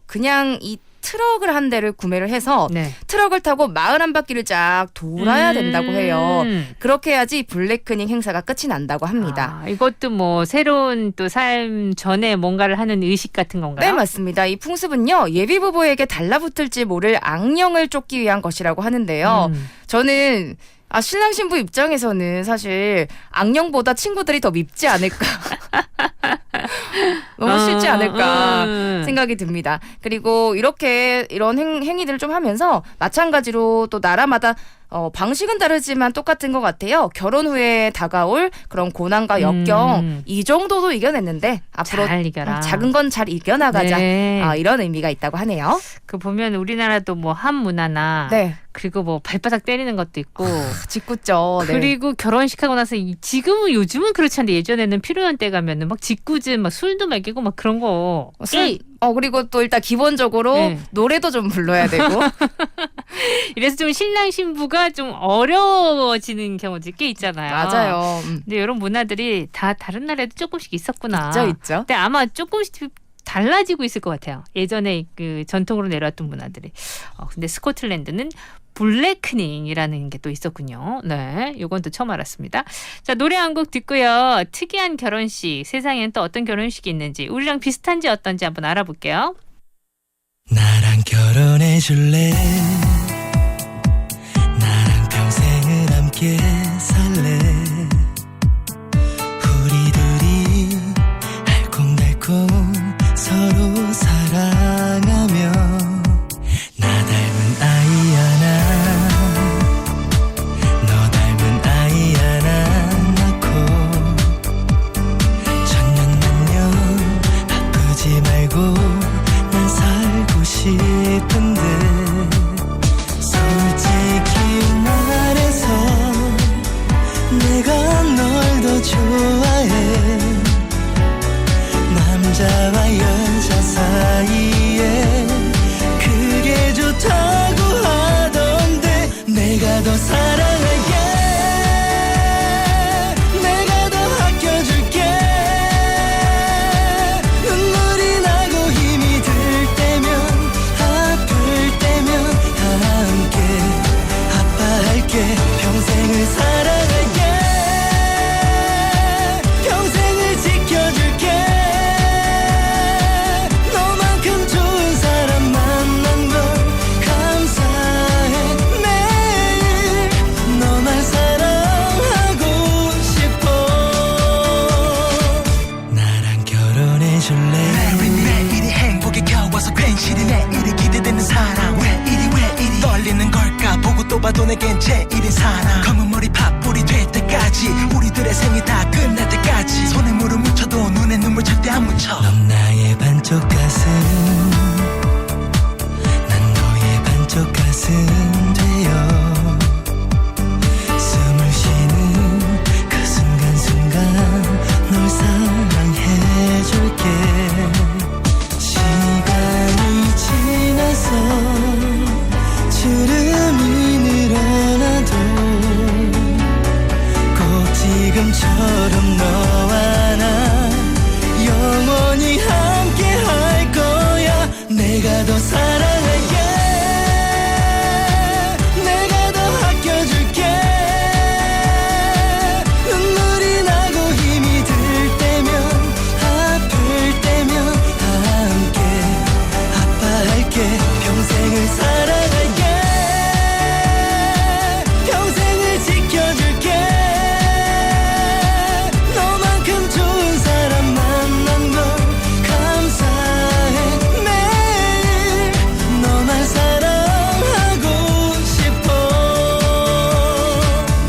그냥 이 트럭을 한 대를 구매를 해서 네. 트럭을 타고 마을 한 바퀴를 쫙 돌아야 된다고 해요. 그렇게 해야지 블랙닝 행사가 끝이 난다고 합니다. 이것도 뭐 새로운 또 삶 전에 뭔가를 하는 의식 같은 건가요? 네, 맞습니다. 이 풍습은요, 예비 부부에게 달라붙을지 모를 악령을 쫓기 위한 것이라고 하는데요. 저는 신랑 신부 입장에서는 사실 악령보다 친구들이 더 밉지 않을까. 너무 쉽지 않을까 생각이 듭니다. 그리고 이런 행위들을 좀 하면서 마찬가지로 또 나라마다 방식은 다르지만 똑같은 것 같아요. 결혼 후에 다가올 그런 고난과 역경 이 정도도 이겨냈는데 앞으로 잘 이겨라. 작은 건 잘 이겨나가자. 네. 이런 의미가 있다고 하네요. 그 보면 우리나라도 뭐 한문화나 네. 그리고 뭐 발바닥 때리는 것도 있고 짓궂죠. 네. 그리고 결혼식하고 나서 지금은 요즘은 그렇지 않은데 예전에는 필요한 때 가면은 막 짓궂은 막 술도 먹이고 막 그런 거. 그리고 또 일단 기본적으로 네. 노래도 좀 불러야 되고. 이래서 좀 신랑 신부가 좀 어려워지는 경우도 꽤 있잖아요. 맞아요. 근데 이런 문화들이 다 다른 나라에도 조금씩 있었구나. 있죠. 근데 아마 조금씩 달라지고 있을 것 같아요. 예전에 그 전통으로 내려왔던 문화들이. 근데 스코틀랜드는 블랙닝이라는 게 또 있었군요. 네, 이건 또 처음 알았습니다. 자, 노래 한 곡 듣고요. 특이한 결혼식, 세상에는 또 어떤 결혼식이 있는지, 우리랑 비슷한지 어떤지 한번 알아볼게요. 나랑 결혼해 줄래? 나랑 평생을 함께 살래? 우리 둘이 알콩달콩 서로 사랑하며 나 닮은 아이 하나 너 닮은 아이 하나 낳고 천년만년 아프지 말고 난 살고 싶은데 솔직히 말해서 내가 널 더 좋아해 남자와 여자 사이에 그게 좋다고 하던데 내가 더 사랑할게 내가 더 아껴줄게 눈물이 나고 힘이 들 때면 아플 때면 함께 아파할게 평생을 사랑할게 평생을 지켜줄게 너만큼 좋은 사람 만난 걸 감사해 매일 너만 사랑하고 싶어 나랑 결혼해 줄래 매일이 행복에 겨워서 괜시리 내일이 기대되는 사람 왜 이리 떨리는 걸까 보고 또 봐도 내겐 제일인 사람 검은 머리 팥불이 될 때까지 우리들의 생이 다 끝날 때까지 손에 물을 묻혀도 눈에 눈물 절대 안 묻혀 넌 나의 반쪽 가슴 난 너의 반쪽 가슴 되어 숨을 쉬는 그 순간순간 널 사랑해줄게 시간이 지나서 주름이 늘어나도 꼭 지금처럼 너와 나 영원히 함께 할 거야 내가 더 사랑할게 내가 더 아껴줄게 눈물이 나고 힘이 들 때면 아플 때면 함께 아파할게 평생을 사랑할게 평생을 지켜줄게 너만큼 좋은 사람 만난 걸 감사해 매일 너만 사랑하고 싶어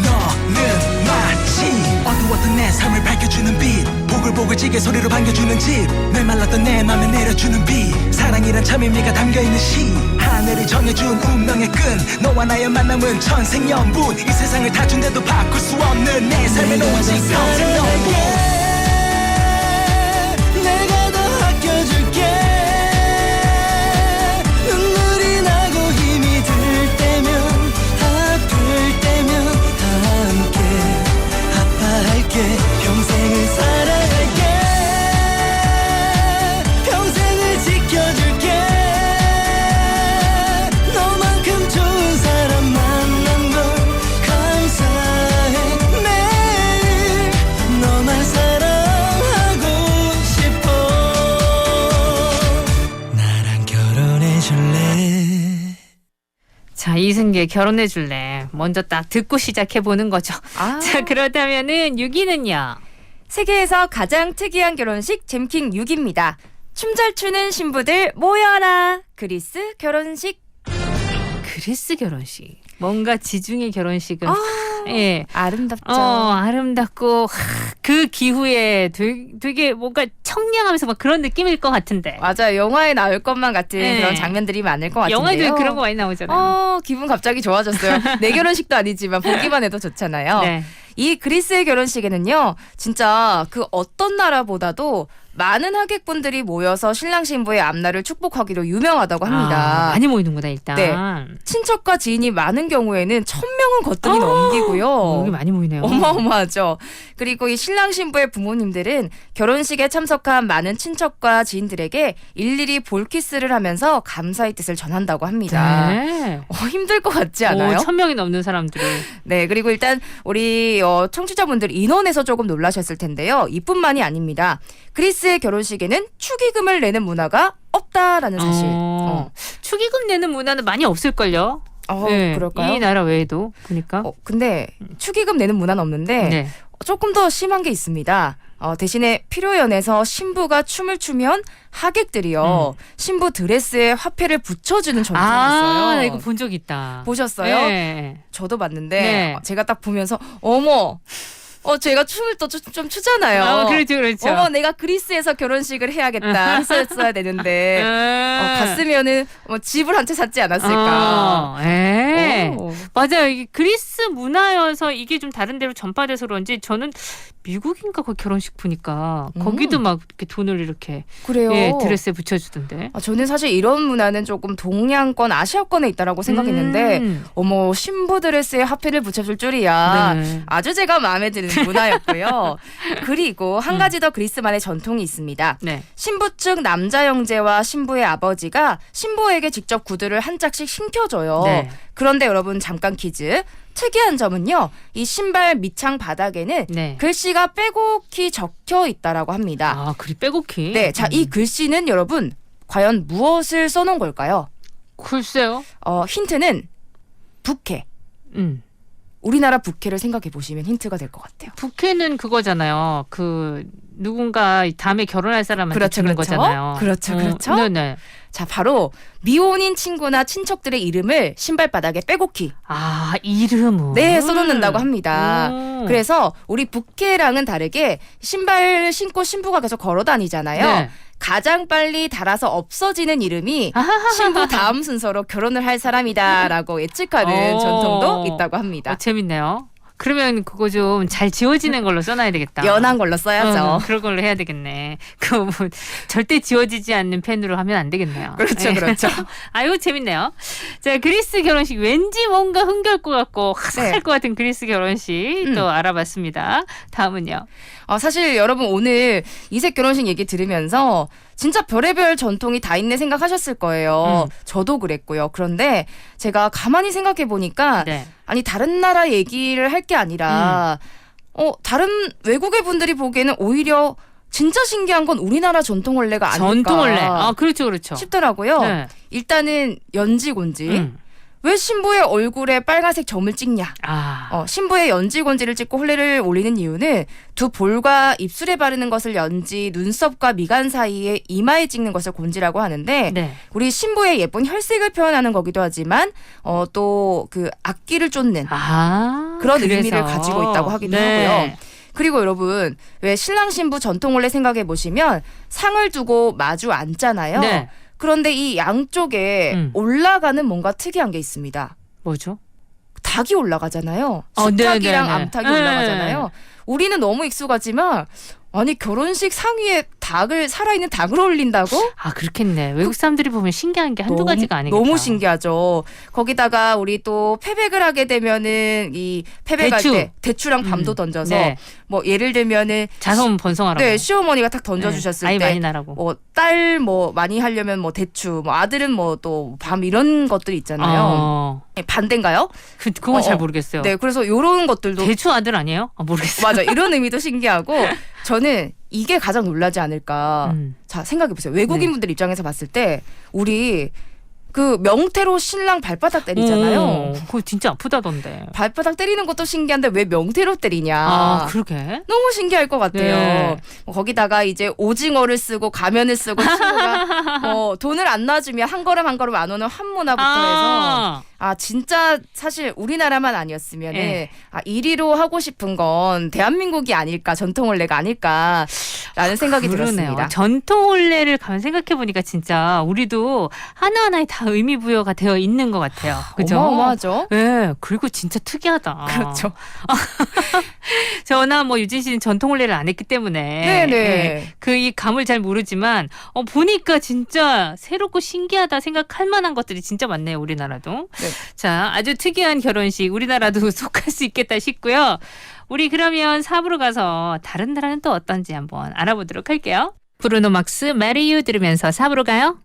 너는 마치 어두웠던 내 삶을 밝혀주는 빛 보글보글지게 소리로 반겨주는 집 메말랐던 내 맘에 내려주는 비 사랑이란 참 의미가 담겨있는 시 하늘이 정해준 운명의 끈 너와 나의 만남은 천생연분 이 세상을 다 준대도 바꿀 수 없는 내 삶의 오직 평생 너뿐 내가 더 아껴줄게 눈물이 나고 힘이 들 때면 아플 때면 함께 아파할게 평생을 사랑할게 평생을 지켜줄게 너만큼 좋은 사람 만난 걸 감사해 매일 너만 사랑하고 싶어 나랑 결혼해 줄래 자, 이승기의 결혼해줄래. 먼저 딱 듣고 시작해보는 거죠. 자, 그렇다면은 6위는요? 세계에서 가장 특이한 결혼식 잼킹 6입니다. 춤 잘 추는 신부들 모여라. 그리스 결혼식. 그리스 결혼식. 뭔가 지중해 결혼식은 예, 아름답죠. 아름답고 그 기후에 되게 뭔가 청량하면서 막 그런 느낌일 것 같은데. 맞아요. 영화에 나올 것만 같은 그런 장면들이 많을 것 같은데요. 영화에도 그런 거 많이 나오잖아요. 기분 갑자기 좋아졌어요. 내 결혼식도 아니지만 보기만 해도 좋잖아요. 네. 이 그리스의 결혼식에는요, 진짜 그 어떤 나라보다도 많은 하객분들이 모여서 신랑 신부의 앞날을 축복하기로 유명하다고 합니다. 많이 모이는구나 일단. 네. 친척과 지인이 많은 경우에는 1000명은 거뜬히 넘기고요. 여기 많이 모이네요. 어마어마하죠. 그리고 이 신랑 신부의 부모님들은 결혼식에 참석한 많은 친척과 지인들에게 일일이 볼키스를 하면서 감사의 뜻을 전한다고 합니다. 네. 힘들 것 같지 않아요? 1000명이 넘는 사람들을. 네, 그리고 일단 우리 청취자분들 인원에서 조금 놀라셨을 텐데요. 이뿐만이 아닙니다. 그리스의 결혼식에는 축의금을 내는 문화가 없다라는 사실. 축의금 내는 문화는 많이 없을걸요. 네, 그럴까요? 이 나라 외에도 보니까. 근데 축의금 내는 문화는 없는데 네. 조금 더 심한 게 있습니다. 대신에 피로연에서 신부가 춤을 추면 하객들이요 신부 드레스에 화폐를 붙여주는 전통이 있어요. 나 이거 본 적 있다. 보셨어요? 네. 저도 봤는데 네. 제가 딱 보면서 어머. 제가 춤을 또 좀 추잖아요. 그렇죠. 어머, 내가 그리스에서 결혼식을 해야겠다 했었어야 되는데 갔으면은 집을 한 채 샀지 않았을까. 맞아요. 이게 그리스 문화여서 이게 좀 다른 데로 전파돼서 그런지 저는 미국인가 그 결혼식 보니까 거기도 막 이렇게 돈을 이렇게 그래요. 드레스에 붙여주던데. 저는 사실 이런 문화는 조금 동양권, 아시아권에 있다라고 생각했는데 어머, 신부 드레스에 화폐를 붙여줄 줄이야. 네. 아주 제가 마음에 드는 문화였고요. 그리고 한 가지 더 그리스만의 전통이 있습니다. 네. 신부 측 남자 형제와 신부의 아버지가 신부에게 직접 구두를 한 짝씩 신겨줘요. 네. 그런데 여러분 잠깐 퀴즈. 특이한 점은요. 이 신발 밑창 바닥에는 글씨가 빼곡히 적혀 있다라고 합니다. 글이 빼곡히? 네. 자, 이 글씨는 여러분 과연 무엇을 써놓은 걸까요? 글쎄요. 힌트는 부케. 우리나라 부케를 생각해 보시면 힌트가 될 것 같아요. 부케는 그거잖아요. 누군가 다음에 결혼할 사람한테 주는 거잖아요. 그렇죠. 네네. 자, 바로 미혼인 친구나 친척들의 이름을 신발바닥에 빼곡히. 이름을? 네, 써놓는다고 합니다. 그래서 우리 부케랑은 다르게 신발을 신고 신부가 계속 걸어 다니잖아요. 네. 가장 빨리 닳아서 없어지는 이름이 신부 다음 순서로 결혼을 할 사람이다라고 예측하는 전통도 있다고 합니다. 재밌네요. 그러면 그거 좀 잘 지워지는 걸로 써놔야 되겠다. 연한 걸로 써야죠. 그런 걸로 해야 되겠네. 절대 지워지지 않는 펜으로 하면 안 되겠네요. 그렇죠. 아유, 재밌네요. 자, 그리스 결혼식 왠지 뭔가 흥겨울 것 같고 화사할 것 같은 그리스 결혼식 또 알아봤습니다. 다음은요. 사실 여러분 오늘 이색 결혼식 얘기 들으면서 진짜 별의별 전통이 다 있네 생각하셨을 거예요. 저도 그랬고요. 그런데 제가 가만히 생각해 보니까 아니 다른 나라 얘기를 할 게 아니라 다른 외국의 분들이 보기에는 오히려 진짜 신기한 건 우리나라 전통 원래가 아닐까. 전통 원래. 그렇죠. 싶더라고요. 네. 일단은 연지곤지. 왜 신부의 얼굴에 빨간색 점을 찍냐? 신부의 연지곤지를 찍고 혼례를 올리는 이유는 두 볼과 입술에 바르는 것을 연지, 눈썹과 미간 사이에 이마에 찍는 것을 곤지라고 하는데 우리 신부의 예쁜 혈색을 표현하는 거기도 하지만 또 그 악기를 쫓는 그런 의미를 가지고 있다고 하기도 하고요. 그리고 여러분 왜 신랑 신부 전통 혼례 생각해 보시면 상을 두고 마주 앉잖아요. 그런데 이 양쪽에 올라가는 뭔가 특이한 게 있습니다. 뭐죠? 닭이 올라가잖아요. 수탉이랑 암탉이 올라가잖아요. 우리는 너무 익숙하지만 아니 결혼식 상위에 살아있는 닭을 올린다고? 그렇겠네. 외국 사람들이 보면 신기한 게 한두 가지가 아니겠다. 너무 신기하죠. 거기다가 우리 또 패백을 하게 되면은 이 패백할 때 대추랑 밤도 던져서 뭐 예를 들면은 자손 번성하라고. 네, 시어머니가 딱 던져주셨을 아이 때 많이 나라고. 뭐 딸 많이 하려면 뭐 대추, 뭐 아들은 뭐 또 밤 이런 것들이 있잖아요. 반대인가요? 그건 잘 모르겠어요. 네, 그래서 이런 것들도 대추 아들 아니에요? 모르겠어요. 맞아, 이런 의미도 신기하고 저는 이게 가장 놀라지 않을까. 자, 생각해 보세요. 외국인 분들 입장에서 봤을 때 우리 그 명태로 신랑 발바닥 때리잖아요. 그거 진짜 아프다던데. 발바닥 때리는 것도 신기한데 왜 명태로 때리냐. 아, 그러게. 너무 신기할 것 같아요. 네. 거기다가 이제 오징어를 쓰고 가면을 쓰고 친구가 돈을 안 놔주면 한 걸음 한 걸음 안 오는 환문화부터 해서 진짜 사실 우리나라만 아니었으면 네. 1위로 하고 싶은 건 대한민국이 아닐까, 전통혼례가 아닐까라는 생각이 들었습니다. 전통혼례를 가만 생각해보니까 진짜 우리도 하나하나에 다 의미부여가 되어 있는 것 같아요. 그죠? 어마어마하죠? 네. 그리고 진짜 특이하다. 그렇죠. 저나 유진 씨는 전통혼례를 안 했기 때문에 네네. 그 이 감을 잘 모르지만 보니까 진짜 새롭고 신기하다 생각할 만한 것들이 진짜 많네요. 우리나라도. 네. 자, 아주 특이한 결혼식 우리나라도 속할 수 있겠다 싶고요. 우리 그러면 4부로 가서 다른 나라는 또 어떤지 한번 알아보도록 할게요. 브루노 막스 Marry You 들으면서 4부로 가요.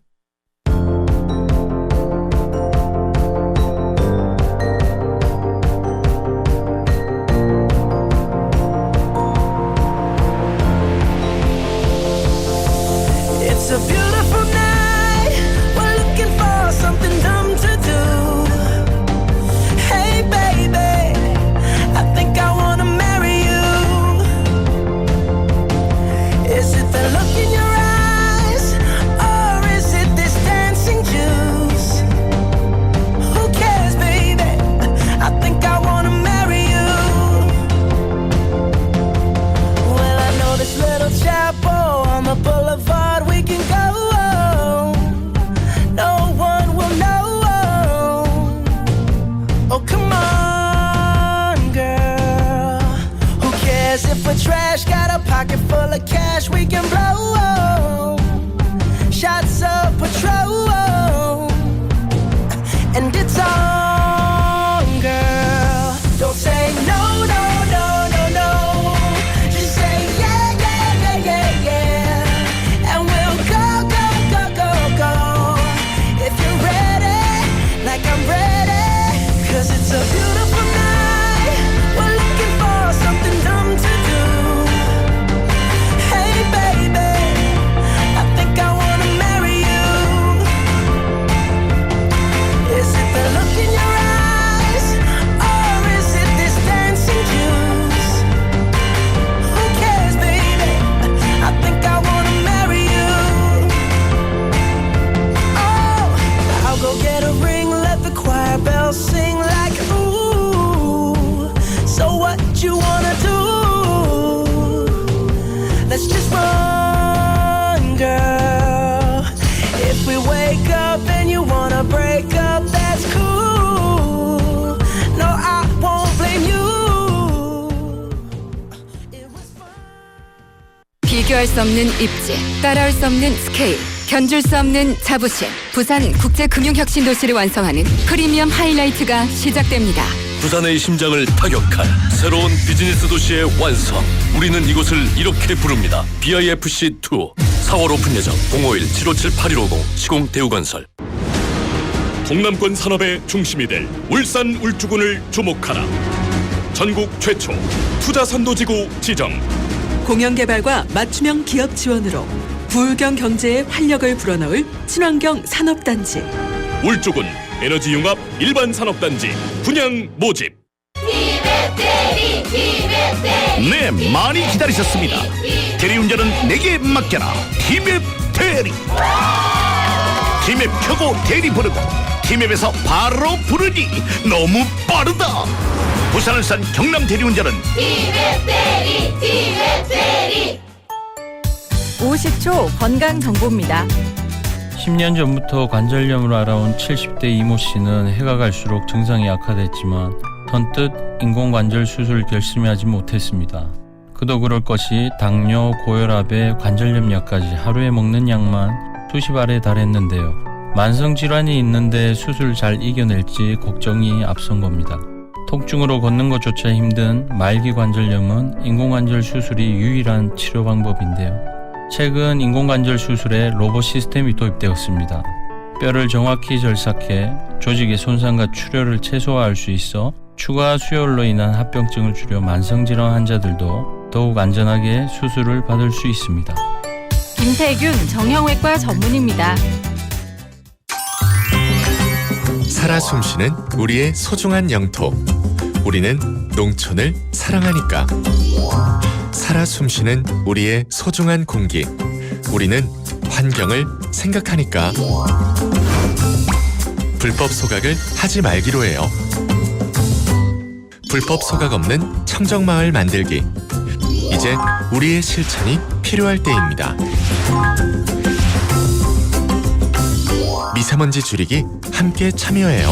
It's a beautiful night. We're looking for something dumb to do. Hey baby, I think I wanna marry you. Is it the look in your eyes, or is it this dancing juice? Who cares, baby? I think I wanna marry you. Well, I know this little chapel on the boulevard we can go. No one will know. Oh, come on, girl. Who cares if we're trash? Got a pocket full of cash we can blow. Shots of Patrol. And it's on, girl. Don't say no, no, no, no, no. Just say yeah, yeah, yeah, yeah, yeah. And we'll go, go, go, go, go. If you're ready, like I'm ready. 'Cause it's a beautiful night. We're looking for something dumb to do. Hey baby, I think I wanna marry you. Is it the look in your eyes, or is it this dancing juice? Who cares, baby? I think I wanna marry you. Oh, I'll go get a ring, let the choir bells sing like ooh. So what you wanna do? Let's just run, girl. If we wake up and you wanna break up, that's cool. No, I won't blame you. It was fun. 비교할 수 없는 입지, 따라올 수 없는 스케일, 견줄 수 없는 자부심. 부산 국제금융혁신도시를 완성하는 프리미엄 하이라이트가 시작됩니다. 부산의 심장을 타격할 새로운 비즈니스 도시의 완성. 우리는 이곳을 이렇게 부릅니다. BIFC2. 4월 오픈 예정 051-757-8150 시공 대우건설. 동남권 산업의 중심이 될 울산 울주군을 주목하라. 전국 최초 투자 선도지구 지정. 공영개발과 맞춤형 기업 지원으로 부울경 경제에 활력을 불어넣을 친환경 산업단지. 울주군 에너지 융합 일반 산업단지 분양 모집. 네, 많이 기다리셨습니다. 대리운전은 내게 맡겨라. 티맵 대리. 티맵 켜고 대리 부르고 티맵에서 바로 부르니 너무 빠르다. 부산을 산 경남 대리운전은 티맵 대리 50초 건강 정보입니다. 10년 전부터 관절염으로 알아온 70대 이모 씨는 해가 갈수록 증상이 악화됐지만 선뜻 인공관절 수술을 결심하지 못했습니다. 그도 그럴 것이 당뇨, 고혈압에 관절염 약까지 하루에 먹는 약만 수십 알에 달했는데요. 만성질환이 있는데 수술 잘 이겨낼지 걱정이 앞선 겁니다. 통증으로 걷는 것조차 힘든 말기 관절염은 인공관절 수술이 유일한 치료 방법인데요. 최근 인공관절 수술에 로봇 시스템이 도입되었습니다. 뼈를 정확히 절삭해 조직의 손상과 출혈을 최소화할 수 있어 추가 수혈로 인한 합병증을 줄여 만성질환 환자들도 더욱 안전하게 수술을 받을 수 있습니다. 김태균 정형외과 전문의입니다. 살아 숨쉬는 우리의 소중한 영토. 우리는 농촌을 사랑하니까. 살아 숨쉬는 우리의 소중한 공기. 우리는 환경을 생각하니까. 불법 소각을 하지 말기로 해요. 불법 소각 없는 청정마을 만들기. 이제 우리의 실천이 필요할 때입니다. 미세먼지 줄이기 함께 참여해요.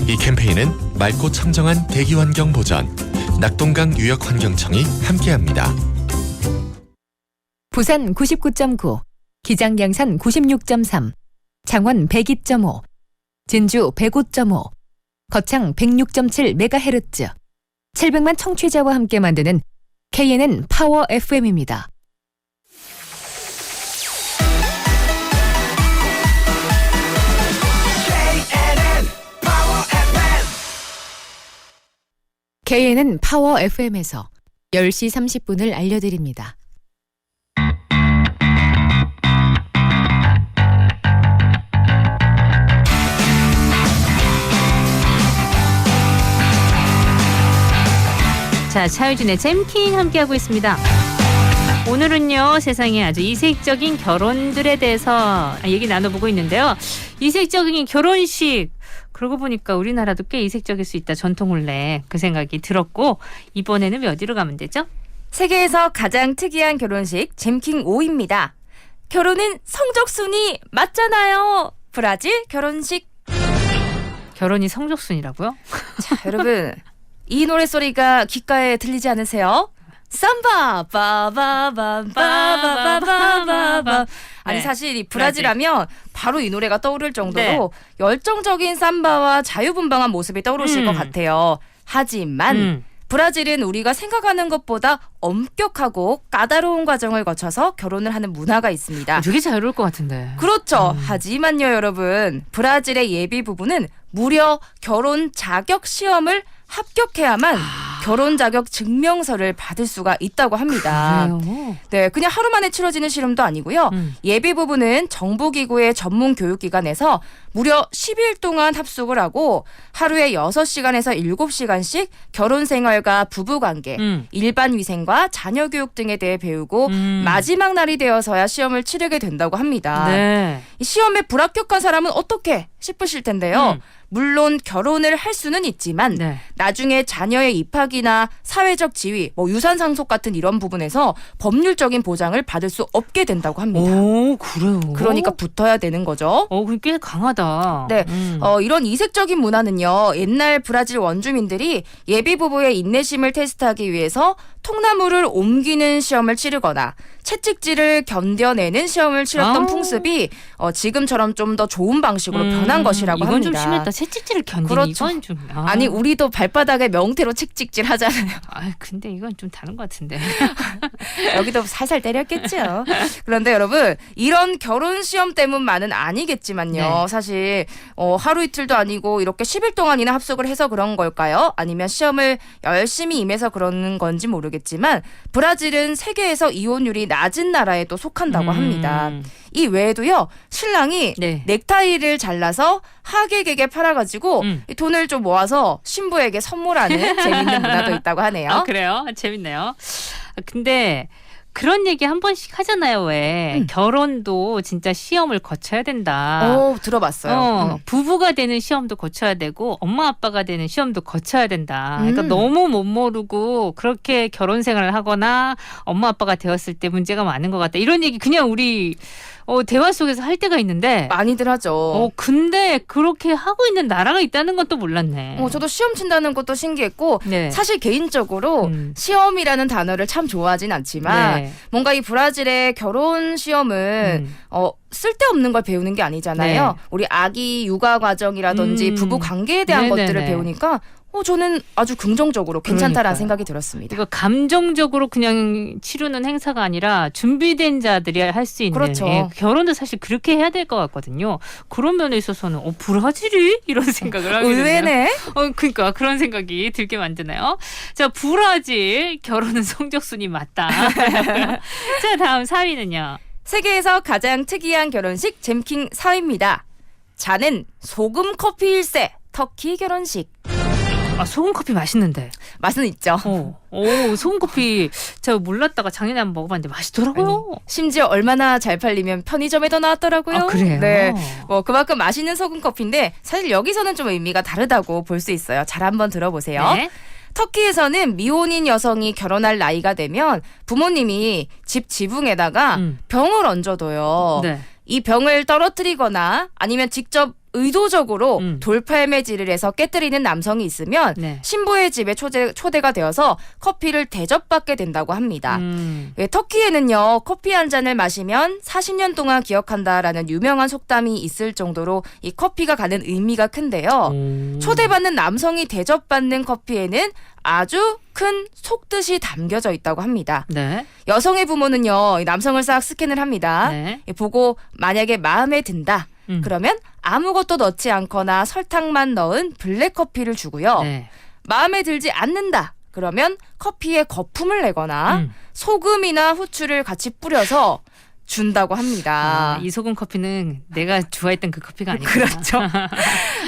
이 캠페인은 맑고 청정한 대기환경 보전, 낙동강 유역환경청이 함께합니다. 부산 99.9, 기장양산 96.3, 창원 102.5, 진주 105.5, 거창 106.7MHz, 700만 청취자와 함께 만드는 KNN 파워 FM입니다. KNN 파워 FM에서 10시 30분을 알려드립니다. 자, 차유진의 잼킹 함께하고 있습니다. 오늘은요, 세상에 아주 이색적인 결혼들에 대해서 얘기 나눠보고 있는데요. 이색적인 결혼식. 그러고 보니까 우리나라도 꽤 이색적일 수 있다. 전통혼례. 그 생각이 들었고, 이번에는 어디로 가면 되죠? 세계에서 가장 특이한 결혼식 잼킹 5입니다. 결혼은 성적순이 맞잖아요. 브라질 결혼식. 결혼이 성적순이라고요? 자, 여러분. 이 노래소리가 귓가에 들리지 않으세요? 삼바 빠바바바바바바바. 아니 네. 사실 이 브라질 하면 바로 이 노래가 떠오를 정도로 네. 열정적인 삼바와 자유분방한 모습이 떠오르실 것 같아요. 하지만 브라질은 우리가 생각하는 것보다 엄격하고 까다로운 과정을 거쳐서 결혼을 하는 문화가 있습니다. 되게 자유로울 것 같은데. 그렇죠. 하지만요, 여러분. 브라질의 예비 부부는 무려 결혼 자격 시험을 합격해야만 결혼 자격 증명서를 받을 수가 있다고 합니다. 그래요? 네, 그냥 하루 만에 치러지는 시름도 아니고요. 예비 부부는 정부기구의 전문 교육기관에서 무려 10일 동안 합숙을 하고 하루에 6시간에서 7시간씩 결혼 생활과 부부관계, 일반 위생과 자녀 교육 등에 대해 배우고 마지막 날이 되어서야 시험을 치르게 된다고 합니다. 네. 이 시험에 불합격한 사람은 어떻게 싶으실 텐데요. 물론 결혼을 할 수는 있지만 나중에 자녀의 입학이나 사회적 지위, 유산 상속 같은 이런 부분에서 법률적인 보장을 받을 수 없게 된다고 합니다. 오, 그래요? 그러니까 붙어야 되는 거죠. 꽤 강하다. 네, 이런 이색적인 문화는요. 옛날 브라질 원주민들이 예비 부부의 인내심을 테스트하기 위해서 통나무를 옮기는 시험을 치르거나 채찍질을 견뎌내는 시험을 치렀던 풍습이 지금처럼 좀 더 좋은 방식으로 변한 것이라고 이건 합니다. 좀 심했다. 채찍질을 견디는 그렇죠. 이건 좀. 아니 우리도 발바닥에 명태로 채찍질 하잖아요. 근데 이건 좀 다른 것 같은데. 여기도 살살 때렸겠죠. 그런데 여러분 이런 결혼 시험 때문만은 아니겠지만요. 네. 사실 하루 이틀도 아니고 이렇게 10일 동안이나 합숙을 해서 그런 걸까요? 아니면 시험을 열심히 임해서 그러는 건지 모르겠지만 브라질은 세계에서 이혼율이 낮은 나라에 또 속한다고 합니다. 이 외에도요. 신랑이 넥타이를 잘라서 하객에게 팔아가지고 이 돈을 좀 모아서 신부에게 선물하는 재밌는 문화도 있다고 하네요. 그래요? 재밌네요. 근데 그런 얘기 한 번씩 하잖아요. 왜 결혼도 진짜 시험을 거쳐야 된다. 들어봤어요. 부부가 되는 시험도 거쳐야 되고 엄마 아빠가 되는 시험도 거쳐야 된다. 그러니까 너무 못 모르고 그렇게 결혼 생활을 하거나 엄마 아빠가 되었을 때 문제가 많은 것 같다. 이런 얘기 그냥 우리 대화 속에서 할 때가 있는데 많이들 하죠. 근데 그렇게 하고 있는 나라가 있다는 건 또 몰랐네. 저도 시험 친다는 것도 신기했고 사실 개인적으로 시험이라는 단어를 참 좋아하진 않지만 뭔가 이 브라질의 결혼 시험은 쓸데없는 걸 배우는 게 아니잖아요. 우리 아기 육아 과정이라든지 부부 관계에 대한 것들을 배우니까 저는 아주 긍정적으로 괜찮다라는 생각이 들었습니다. 이거 감정적으로 그냥 치르는 행사가 아니라 준비된 자들이 할 수 있는. 그렇죠. 결혼도 사실 그렇게 해야 될 것 같거든요. 그런 면에 있어서는 브라질이? 이런 생각을 하게 되네요. 의외네. 그러니까 그런 생각이 들게 만드네요. 자, 브라질 결혼은 성적순이 맞다. 자, 다음 4위는요. 세계에서 가장 특이한 결혼식 잼킹 4위입니다. 자는 소금 커피일세. 터키 결혼식. 아, 소금 커피 맛있는데. 맛은 있죠. 오, 소금 커피 저 몰랐다가 작년에 한번 먹어봤는데 맛있더라고요. 아니, 심지어 얼마나 잘 팔리면 편의점에도 나왔더라고요. 아, 그래요? 네, 뭐 그만큼 맛있는 소금 커피인데 사실 여기서는 좀 의미가 다르다고 볼 수 있어요. 잘 한번 들어보세요. 네. 터키에서는 미혼인 여성이 결혼할 나이가 되면 부모님이 집 지붕에다가 병을 얹어둬요. 네. 이 병을 떨어뜨리거나 아니면 직접 의도적으로 돌팔매질을 해서 깨뜨리는 남성이 있으면 네. 신부의 집에 초대가 되어서 커피를 대접받게 된다고 합니다. 터키에는요, 커피 한 잔을 마시면 40년 동안 기억한다라는 유명한 속담이 있을 정도로 이 커피가 가는 의미가 큰데요. 초대받는 남성이 대접받는 커피에는 아주 큰 속뜻이 담겨져 있다고 합니다. 네. 여성의 부모는요, 이 남성을 싹 스캔을 합니다. 네. 보고 만약에 마음에 든다. 그러면 아무것도 넣지 않거나 설탕만 넣은 블랙커피를 주고요. 네. 마음에 들지 않는다. 그러면 커피에 거품을 내거나 소금이나 후추를 같이 뿌려서 준다고 합니다. 이 소금 커피는 내가 좋아했던 그 커피가 아니구나. 그렇죠.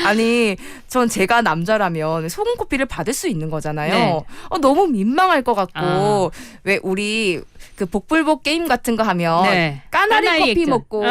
아니, 전 제가 남자라면 소금 커피를 받을 수 있는 거잖아요. 네. 너무 민망할 것 같고 왜 우리 그 복불복 게임 같은 거 하면 네. 까나리 커피 액젓. 먹고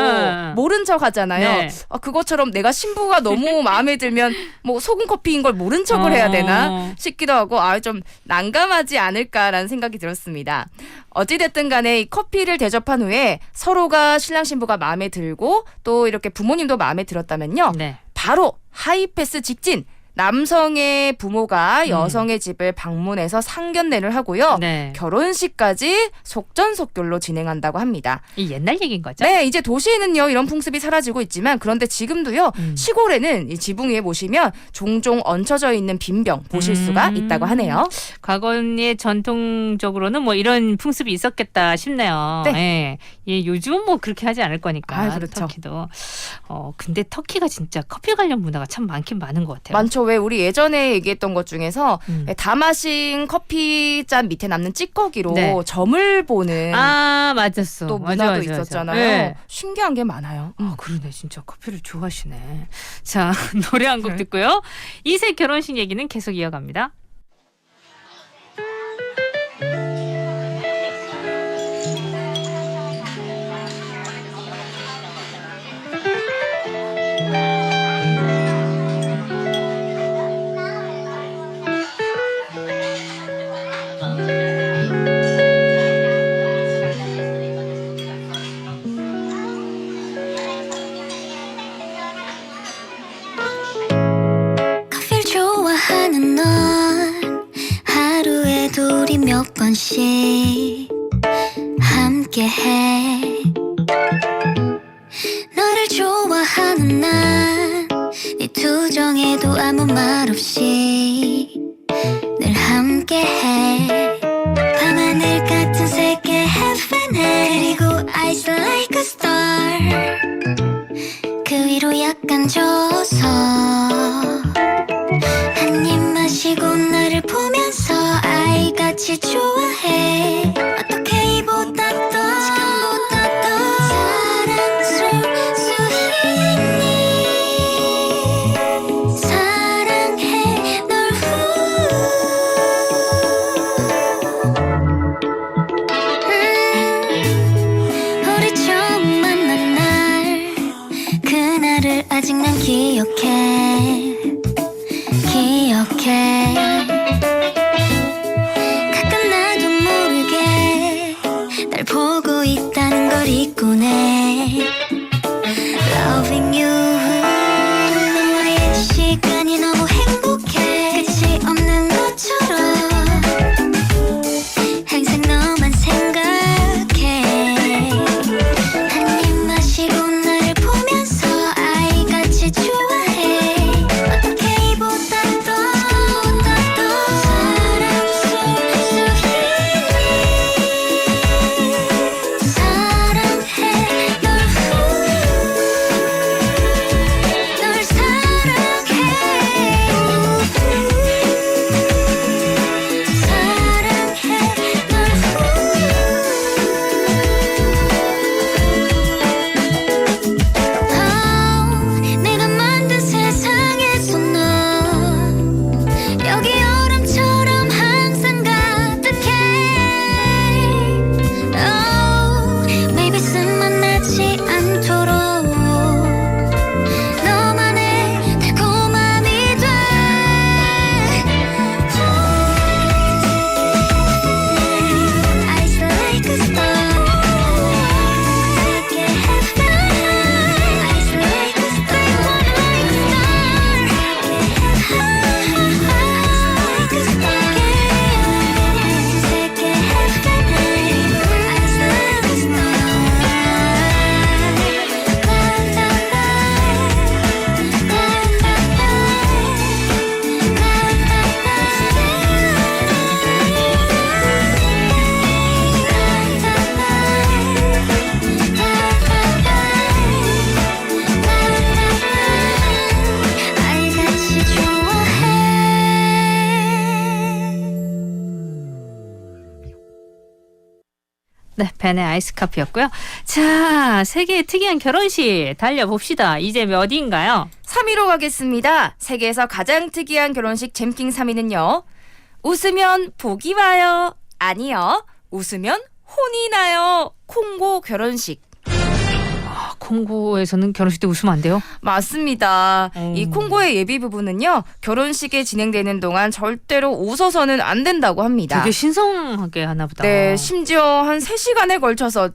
모른 척 하잖아요. 네. 그것처럼 내가 신부가 너무 마음에 들면 뭐 소금 커피인 걸 모른 척을 해야 되나 싶기도 하고 좀 난감하지 않을까라는 생각이 들었습니다. 어찌됐든 간에 이 커피를 대접한 후에 서로가 신랑 신부가 마음에 들고 또 이렇게 부모님도 마음에 들었다면요. 네. 바로 하이패스 직진. 남성의 부모가 여성의 집을 방문해서 상견례를 하고요. 네. 결혼식까지 속전속결로 진행한다고 합니다. 이 옛날 얘기인 거죠? 네, 이제 도시에는요 이런 풍습이 사라지고 있지만 그런데 지금도요 시골에는 이 지붕 위에 보시면 종종 얹혀져 있는 빈병 보실 수가 있다고 하네요. 과거에 전통적으로는 뭐 이런 풍습이 있었겠다 싶네요. 네. 예, 요즘은 뭐 그렇게 하지 않을 거니까. 그렇죠. 터키도. 근데 터키가 진짜 커피 관련 문화가 참 많긴 많은 것 같아요. 많죠. 왜 우리 예전에 얘기했던 것 중에서 다 마신 커피 잔 밑에 남는 찌꺼기로 네. 점을 보는 맞았어. 또 문화도 맞아. 있었잖아요. 네. 신기한 게 많아요. 그러네. 진짜 커피를 좋아하시네. 자, 노래 한 곡 듣고요. 이세 결혼식 얘기는 계속 이어갑니다. 커피를 좋아하는 넌 하루에도 우리 몇 번씩 함께해. 너를 좋아하는 난 네 투정에도 아무 말 없이 늘 함께해. 밤하늘 같은 세계 heaven에 그리고 eyes like a star 그 위로 약간 져서 한 입 마시고 나를 보면서 아이같이 좋아해. 어떻게 이보다 더 지금보다 더 사랑스러울 수 있니. 사랑해 널 네, 벤의 아이스커피였고요. 자, 세계의 특이한 결혼식 달려봅시다. 이제 몇 위인가요? 3위로 가겠습니다. 세계에서 가장 특이한 결혼식 잼킹 3위는요. 웃으면 복이 와요. 아니요. 웃으면 혼이 나요. 콩고 결혼식. 콩고에서는 결혼식 때 웃으면 안 돼요? 맞습니다. 이 콩고의 예비 부부는요. 결혼식이 진행되는 동안 절대로 웃어서는 안 된다고 합니다. 되게 신성하게 하나 보다. 네, 심지어 한 3시간에 걸쳐서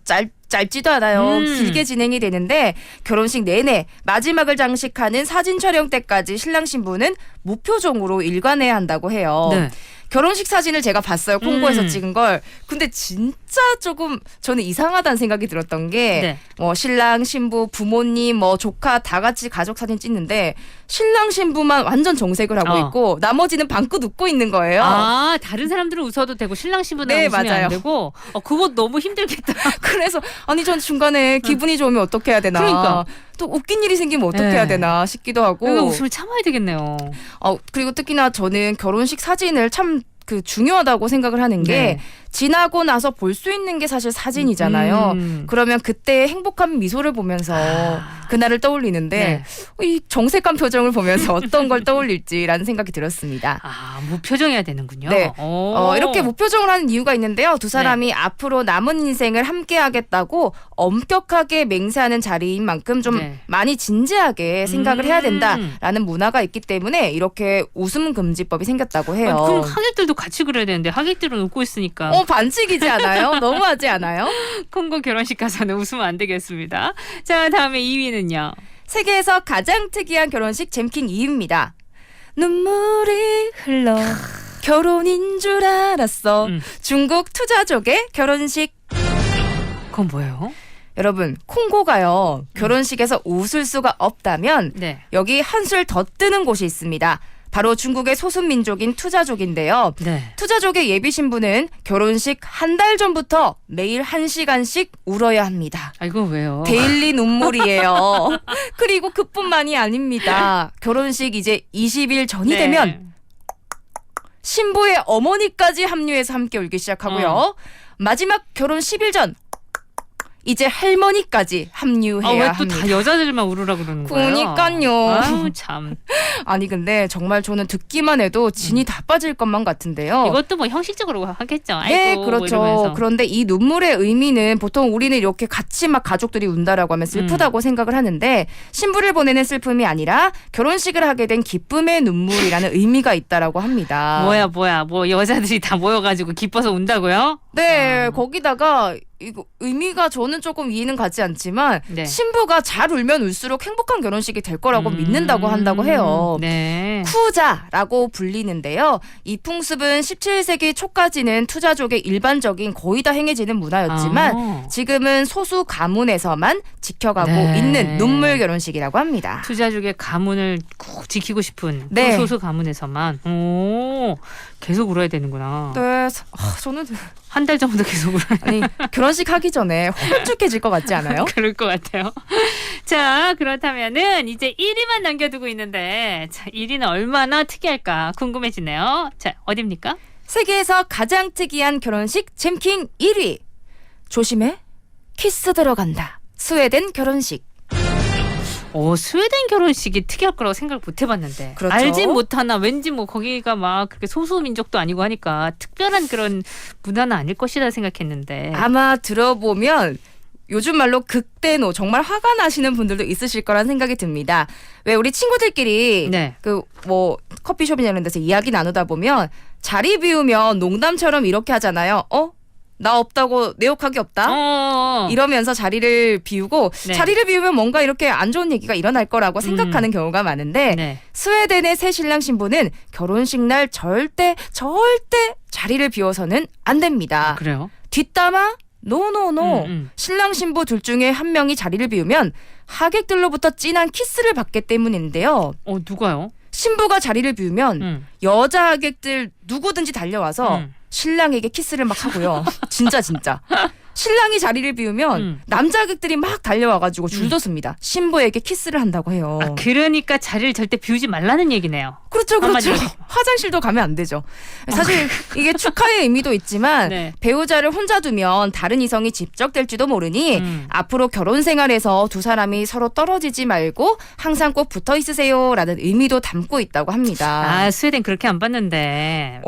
짧지도 않아요. 길게 진행이 되는데 결혼식 내내 마지막을 장식하는 사진 촬영 때까지 신랑 신부는 무표정으로 일관해야 한다고 해요. 네. 결혼식 사진을 제가 봤어요. 콩고에서 찍은 걸. 근데 진짜 조금 저는 이상하다는 생각이 들었던 게 뭐 신랑, 신부, 부모님, 뭐 조카 다 같이 가족 사진 찍는데 신랑 신부만 완전 정색을 하고 있고 나머지는 방긋 웃고 있는 거예요. 아, 다른 사람들은 웃어도 되고 신랑 신부는 네, 웃으면 맞아요. 안 되고. 그거 너무 힘들겠다. 그래서 아니 전 중간에 기분이 좋으면 어떻게 해야 되나. 그러니까. 또 웃긴 일이 생기면 어떻게 해야 되나 싶기도 하고. 이거 웃으면 참아야 되겠네요. 그리고 특히나 저는 결혼식 사진을 참 중요하다고 생각을 하는 게 지나고 나서 볼 수 있는 게 사실 사진이잖아요. 그러면 그때 행복한 미소를 보면서 그날을 떠올리는데 이 정색한 표정을 보면서 어떤 걸 떠올릴지라는 생각이 들었습니다. 무표정해야 되는군요. 네. 이렇게 무표정을 하는 이유가 있는데요. 두 사람이 앞으로 남은 인생을 함께 하겠다고 엄격하게 맹세하는 자리인 만큼 좀 많이 진지하게 생각을 해야 된다라는 문화가 있기 때문에 이렇게 웃음 금지법이 생겼다고 해요. 그럼 하객들도 같이 그래야 되는데 하객들은 웃고 있으니까. 반칙이지 않아요? 너무하지 않아요? 콩고 결혼식 가서는 웃으면 안 되겠습니다. 자, 다음에 2위는요. 세계에서 가장 특이한 결혼식 잼킹 2위입니다. 눈물이 흘러 결혼인 줄 알았어. 중국 투자족의 결혼식. 그건 뭐예요? 여러분, 콩고가요. 결혼식에서 웃을 수가 없다면 여기 한술 더 뜨는 곳이 있습니다. 바로 중국의 소수민족인 투자족인데요. 투자족의 예비 신부는 결혼식 한 달 전부터 매일 1시간씩 울어야 합니다. 이거 왜요? 데일리 눈물이에요. 그리고 그뿐만이 아닙니다. 결혼식 이제 20일 전이 되면 신부의 어머니까지 합류해서 함께 울기 시작하고요. 마지막 결혼 10일 전 이제 할머니까지 합류해야 왜 또 합니다. 다 여자들만 울으라 그러는 거예요? 그러니까요. 아유, 참. 아니 근데 정말 저는 듣기만 해도 진이 다 빠질 것만 같은데요. 이것도 뭐 형식적으로 하겠죠. 네, 아이고, 그렇죠. 뭐 그런데 이 눈물의 의미는 보통 우리는 이렇게 같이 막 가족들이 운다라고 하면 슬프다고 생각을 하는데 신부를 보내는 슬픔이 아니라 결혼식을 하게 된 기쁨의 눈물이라는 의미가 있다라고 합니다. 뭐야 뭐 여자들이 다 모여가지고 기뻐서 운다고요? 네, 거기다가 이거 의미가 저는 조금 이해는 가지 않지만 신부가 잘 울면 울수록 행복한 결혼식이 될 거라고 믿는다고 한다고 해요. 쿠자라고 불리는데요. 이 풍습은 17세기 초까지는 투자족의 일반적인 거의 다 행해지는 문화였지만 지금은 소수 가문에서만 지켜가고 있는 눈물 결혼식이라고 합니다. 투자족의 가문을 꼭 지키고 싶은 소수 가문에서만. 계속 울어야 되는구나. 네, 저는 한 달 전부터 계속 울어야 아니 결혼식 하기 전에 홀쭉해질 것 같지 않아요? 그럴 것 같아요. 자, 그렇다면은 이제 1위만 남겨두고 있는데, 자, 1위는 얼마나 특이할까 궁금해지네요. 자, 어딥니까? 세계에서 가장 특이한 결혼식 잼킹 1위. 조심해, 키스 들어간다. 스웨덴 결혼식. 스웨덴 결혼식이 특이할 거라고 생각 못 해봤는데. 그렇죠. 알진 못하나 왠지 뭐 거기가 막 그렇게 소수민족도 아니고 하니까 특별한 그런 문화는 아닐 것이다 생각했는데. 아마 들어보면 요즘 말로 극대노 정말 화가 나시는 분들도 있으실 거란 생각이 듭니다. 왜 우리 친구들끼리 그 뭐 커피숍이나 이런 데서 이야기 나누다 보면 자리 비우면 농담처럼 이렇게 하잖아요. 나 없다고 내 욕하기 없다. 이러면서 자리를 비우고 자리를 비우면 뭔가 이렇게 안 좋은 얘기가 일어날 거라고 생각하는 경우가 많은데 스웨덴의 새 신랑 신부는 결혼식 날 절대 자리를 비워서는 안 됩니다. 그래요? 뒷담화? 노노노. 신랑 신부 둘 중에 한 명이 자리를 비우면 하객들로부터 진한 키스를 받기 때문인데요. 누가요? 신부가 자리를 비우면 여자 하객들 누구든지 달려와서 신랑에게 키스를 막 하고요. 진짜. 신랑이 자리를 비우면 남자 하객들이 막 달려와가지고 줄도 섭니다. 신부에게 키스를 한다고 해요. 그러니까 자리를 절대 비우지 말라는 얘기네요. 그렇죠. 화장실도 가면 안 되죠. 사실 이게 축하의 의미도 있지만 네. 배우자를 혼자 두면 다른 이성이 집적될지도 모르니 앞으로 결혼 생활에서 두 사람이 서로 떨어지지 말고 항상 꼭 붙어 있으세요라는 의미도 담고 있다고 합니다. 아, 스웨덴 그렇게 안 봤는데.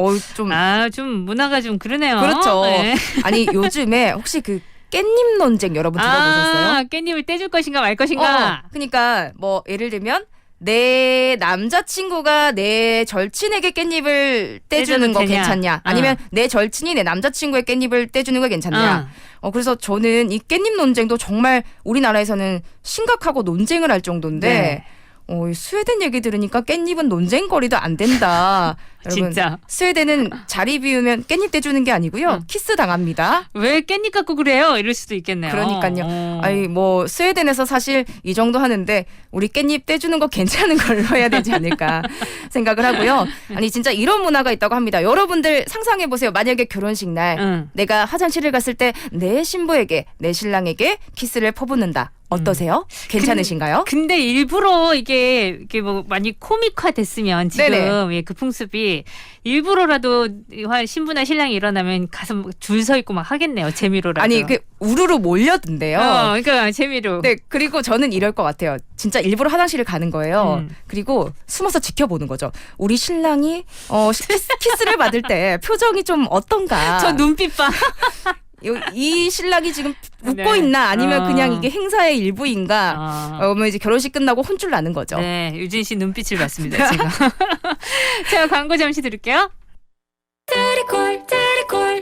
좀 문화가 좀 그러네요. 그렇죠. 네. 아니 요즘에 혹시 그 깻잎 논쟁 여러분 들어보셨어요? 아, 깻잎을 떼줄 것인가 말 것인가. 그러니까 뭐 예를 들면 내 남자친구가 내 절친에게 깻잎을 떼주는 거 되냐? 괜찮냐? 아니면 내 절친이 내 남자친구의 깻잎을 떼주는 거 괜찮냐? 그래서 저는 이 깻잎 논쟁도 정말 우리나라에서는 심각하고 논쟁을 할 정도인데 네. 이 스웨덴 얘기 들으니까 깻잎은 논쟁거리도 안 된다. 여러분, 진짜. 스웨덴은 자리 비우면 깻잎 떼주는 게 아니고요. 키스 당합니다. 왜 깻잎 갖고 그래요? 이럴 수도 있겠네요. 그러니까요. 아니 뭐 스웨덴에서 사실 이 정도 하는데 우리 깻잎 떼주는 거 괜찮은 걸로 해야 되지 않을까 생각을 하고요. 아니 진짜 이런 문화가 있다고 합니다. 여러분들 상상해 보세요. 만약에 결혼식 날 내가 화장실을 갔을 때 내 신부에게 내 신랑에게 키스를 퍼붓는다. 어떠세요? 괜찮으신가요? 근데 일부러 이게 뭐 많이 코믹화 됐으면 지금 예, 그 풍습이 일부러라도 신부나 신랑이 일어나면 가서 줄 서 있고 막 하겠네요. 재미로라도. 아니 그 우르르 몰려든대요. 그러니까 재미로. 네, 그리고 저는 이럴 것 같아요. 진짜 일부러 화장실을 가는 거예요. 그리고 숨어서 지켜보는 거죠. 우리 신랑이 키스를 받을 때 표정이 좀 어떤가. 저 눈빛 봐. 이 신랑이 지금 웃고 네. 있나 아니면 그냥 이게 행사의 일부인가. 뭐 이제 결혼식 끝나고 혼쭐 나는 거죠. 네, 유진 씨 눈빛을 봤습니다. 제가. 자, 광고 잠시 들을게요. 테리콜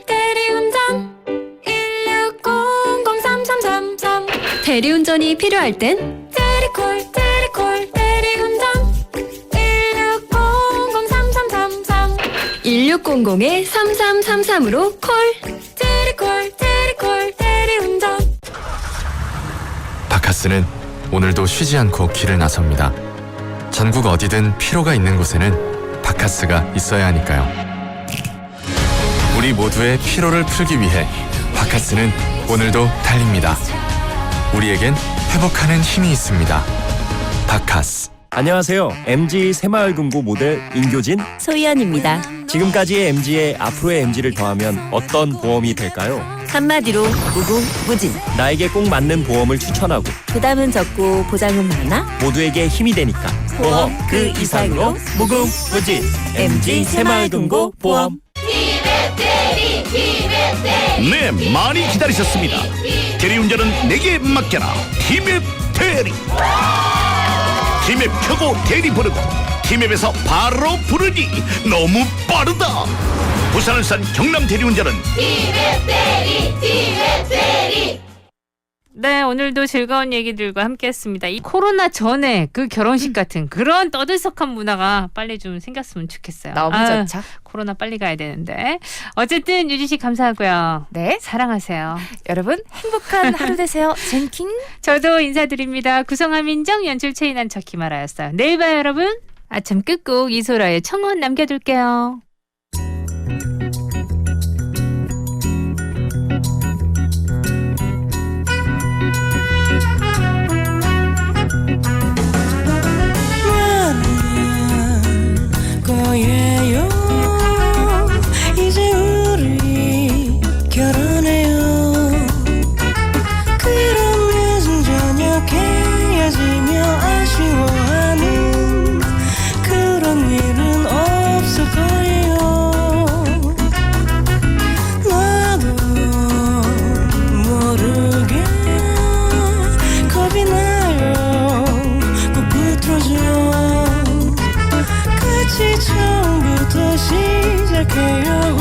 대리운전 1600-3333 대리운전이 필요할 땐 테리콜 대리운전 1600-3333 1600-3333으로 콜. 테리콜 대리운전. 바카스는 오늘도 쉬지 않고 길을 나섭니다. 전국 어디든 피로가 있는 곳에는 바카스가 있어야 하니까요. 우리 모두의 피로를 풀기 위해 바카스는 오늘도 달립니다. 우리에겐 회복하는 힘이 있습니다. 바카스. 안녕하세요. MG 새마을금고 모델 임교진 소희연입니다. 지금까지의 MG에 앞으로의 MG를 더하면 어떤 보험이 될까요? 한마디로 무궁무진. 나에게 꼭 맞는 보험을 추천하고 부담은 적고 보장은 많아. 모두에게 힘이 되니까 보험 그 이상으로 무궁무진 MG 새마을금고 보험. 네, 많이 기다리셨습니다. 대리운전은 내게 맡겨라. 티맵 대리. 티맵 켜고 대리 부르고 티맵에서 바로 부르니 너무 빠르다. 부산을 산 경남 대리운전은 티맵 대리. 네, 오늘도 즐거운 얘기들과 함께했습니다. 이 코로나 전에 그 결혼식 같은 그런 떠들썩한 문화가 빨리 좀 생겼으면 좋겠어요. 너무 좋죠. 코로나 빨리 가야 되는데. 어쨌든 유진 씨 감사하고요. 네, 사랑하세요. 여러분 행복한 하루 되세요. 젠킹. 저도 인사드립니다. 구성함 인정, 연출 최인한 저 김아라였어요. 내일 봐요, 여러분. 아참 끝곡 이소라의 청혼 남겨둘게요. 거예요. 이제 우리 결혼해요. 그런 늦은 저녁에 헤어지며 아쉬워하는 그런 일은 없을 거예요. 나도 모르게 겁이 나요. 꼭 붙어줘. 처음부터 시작해요.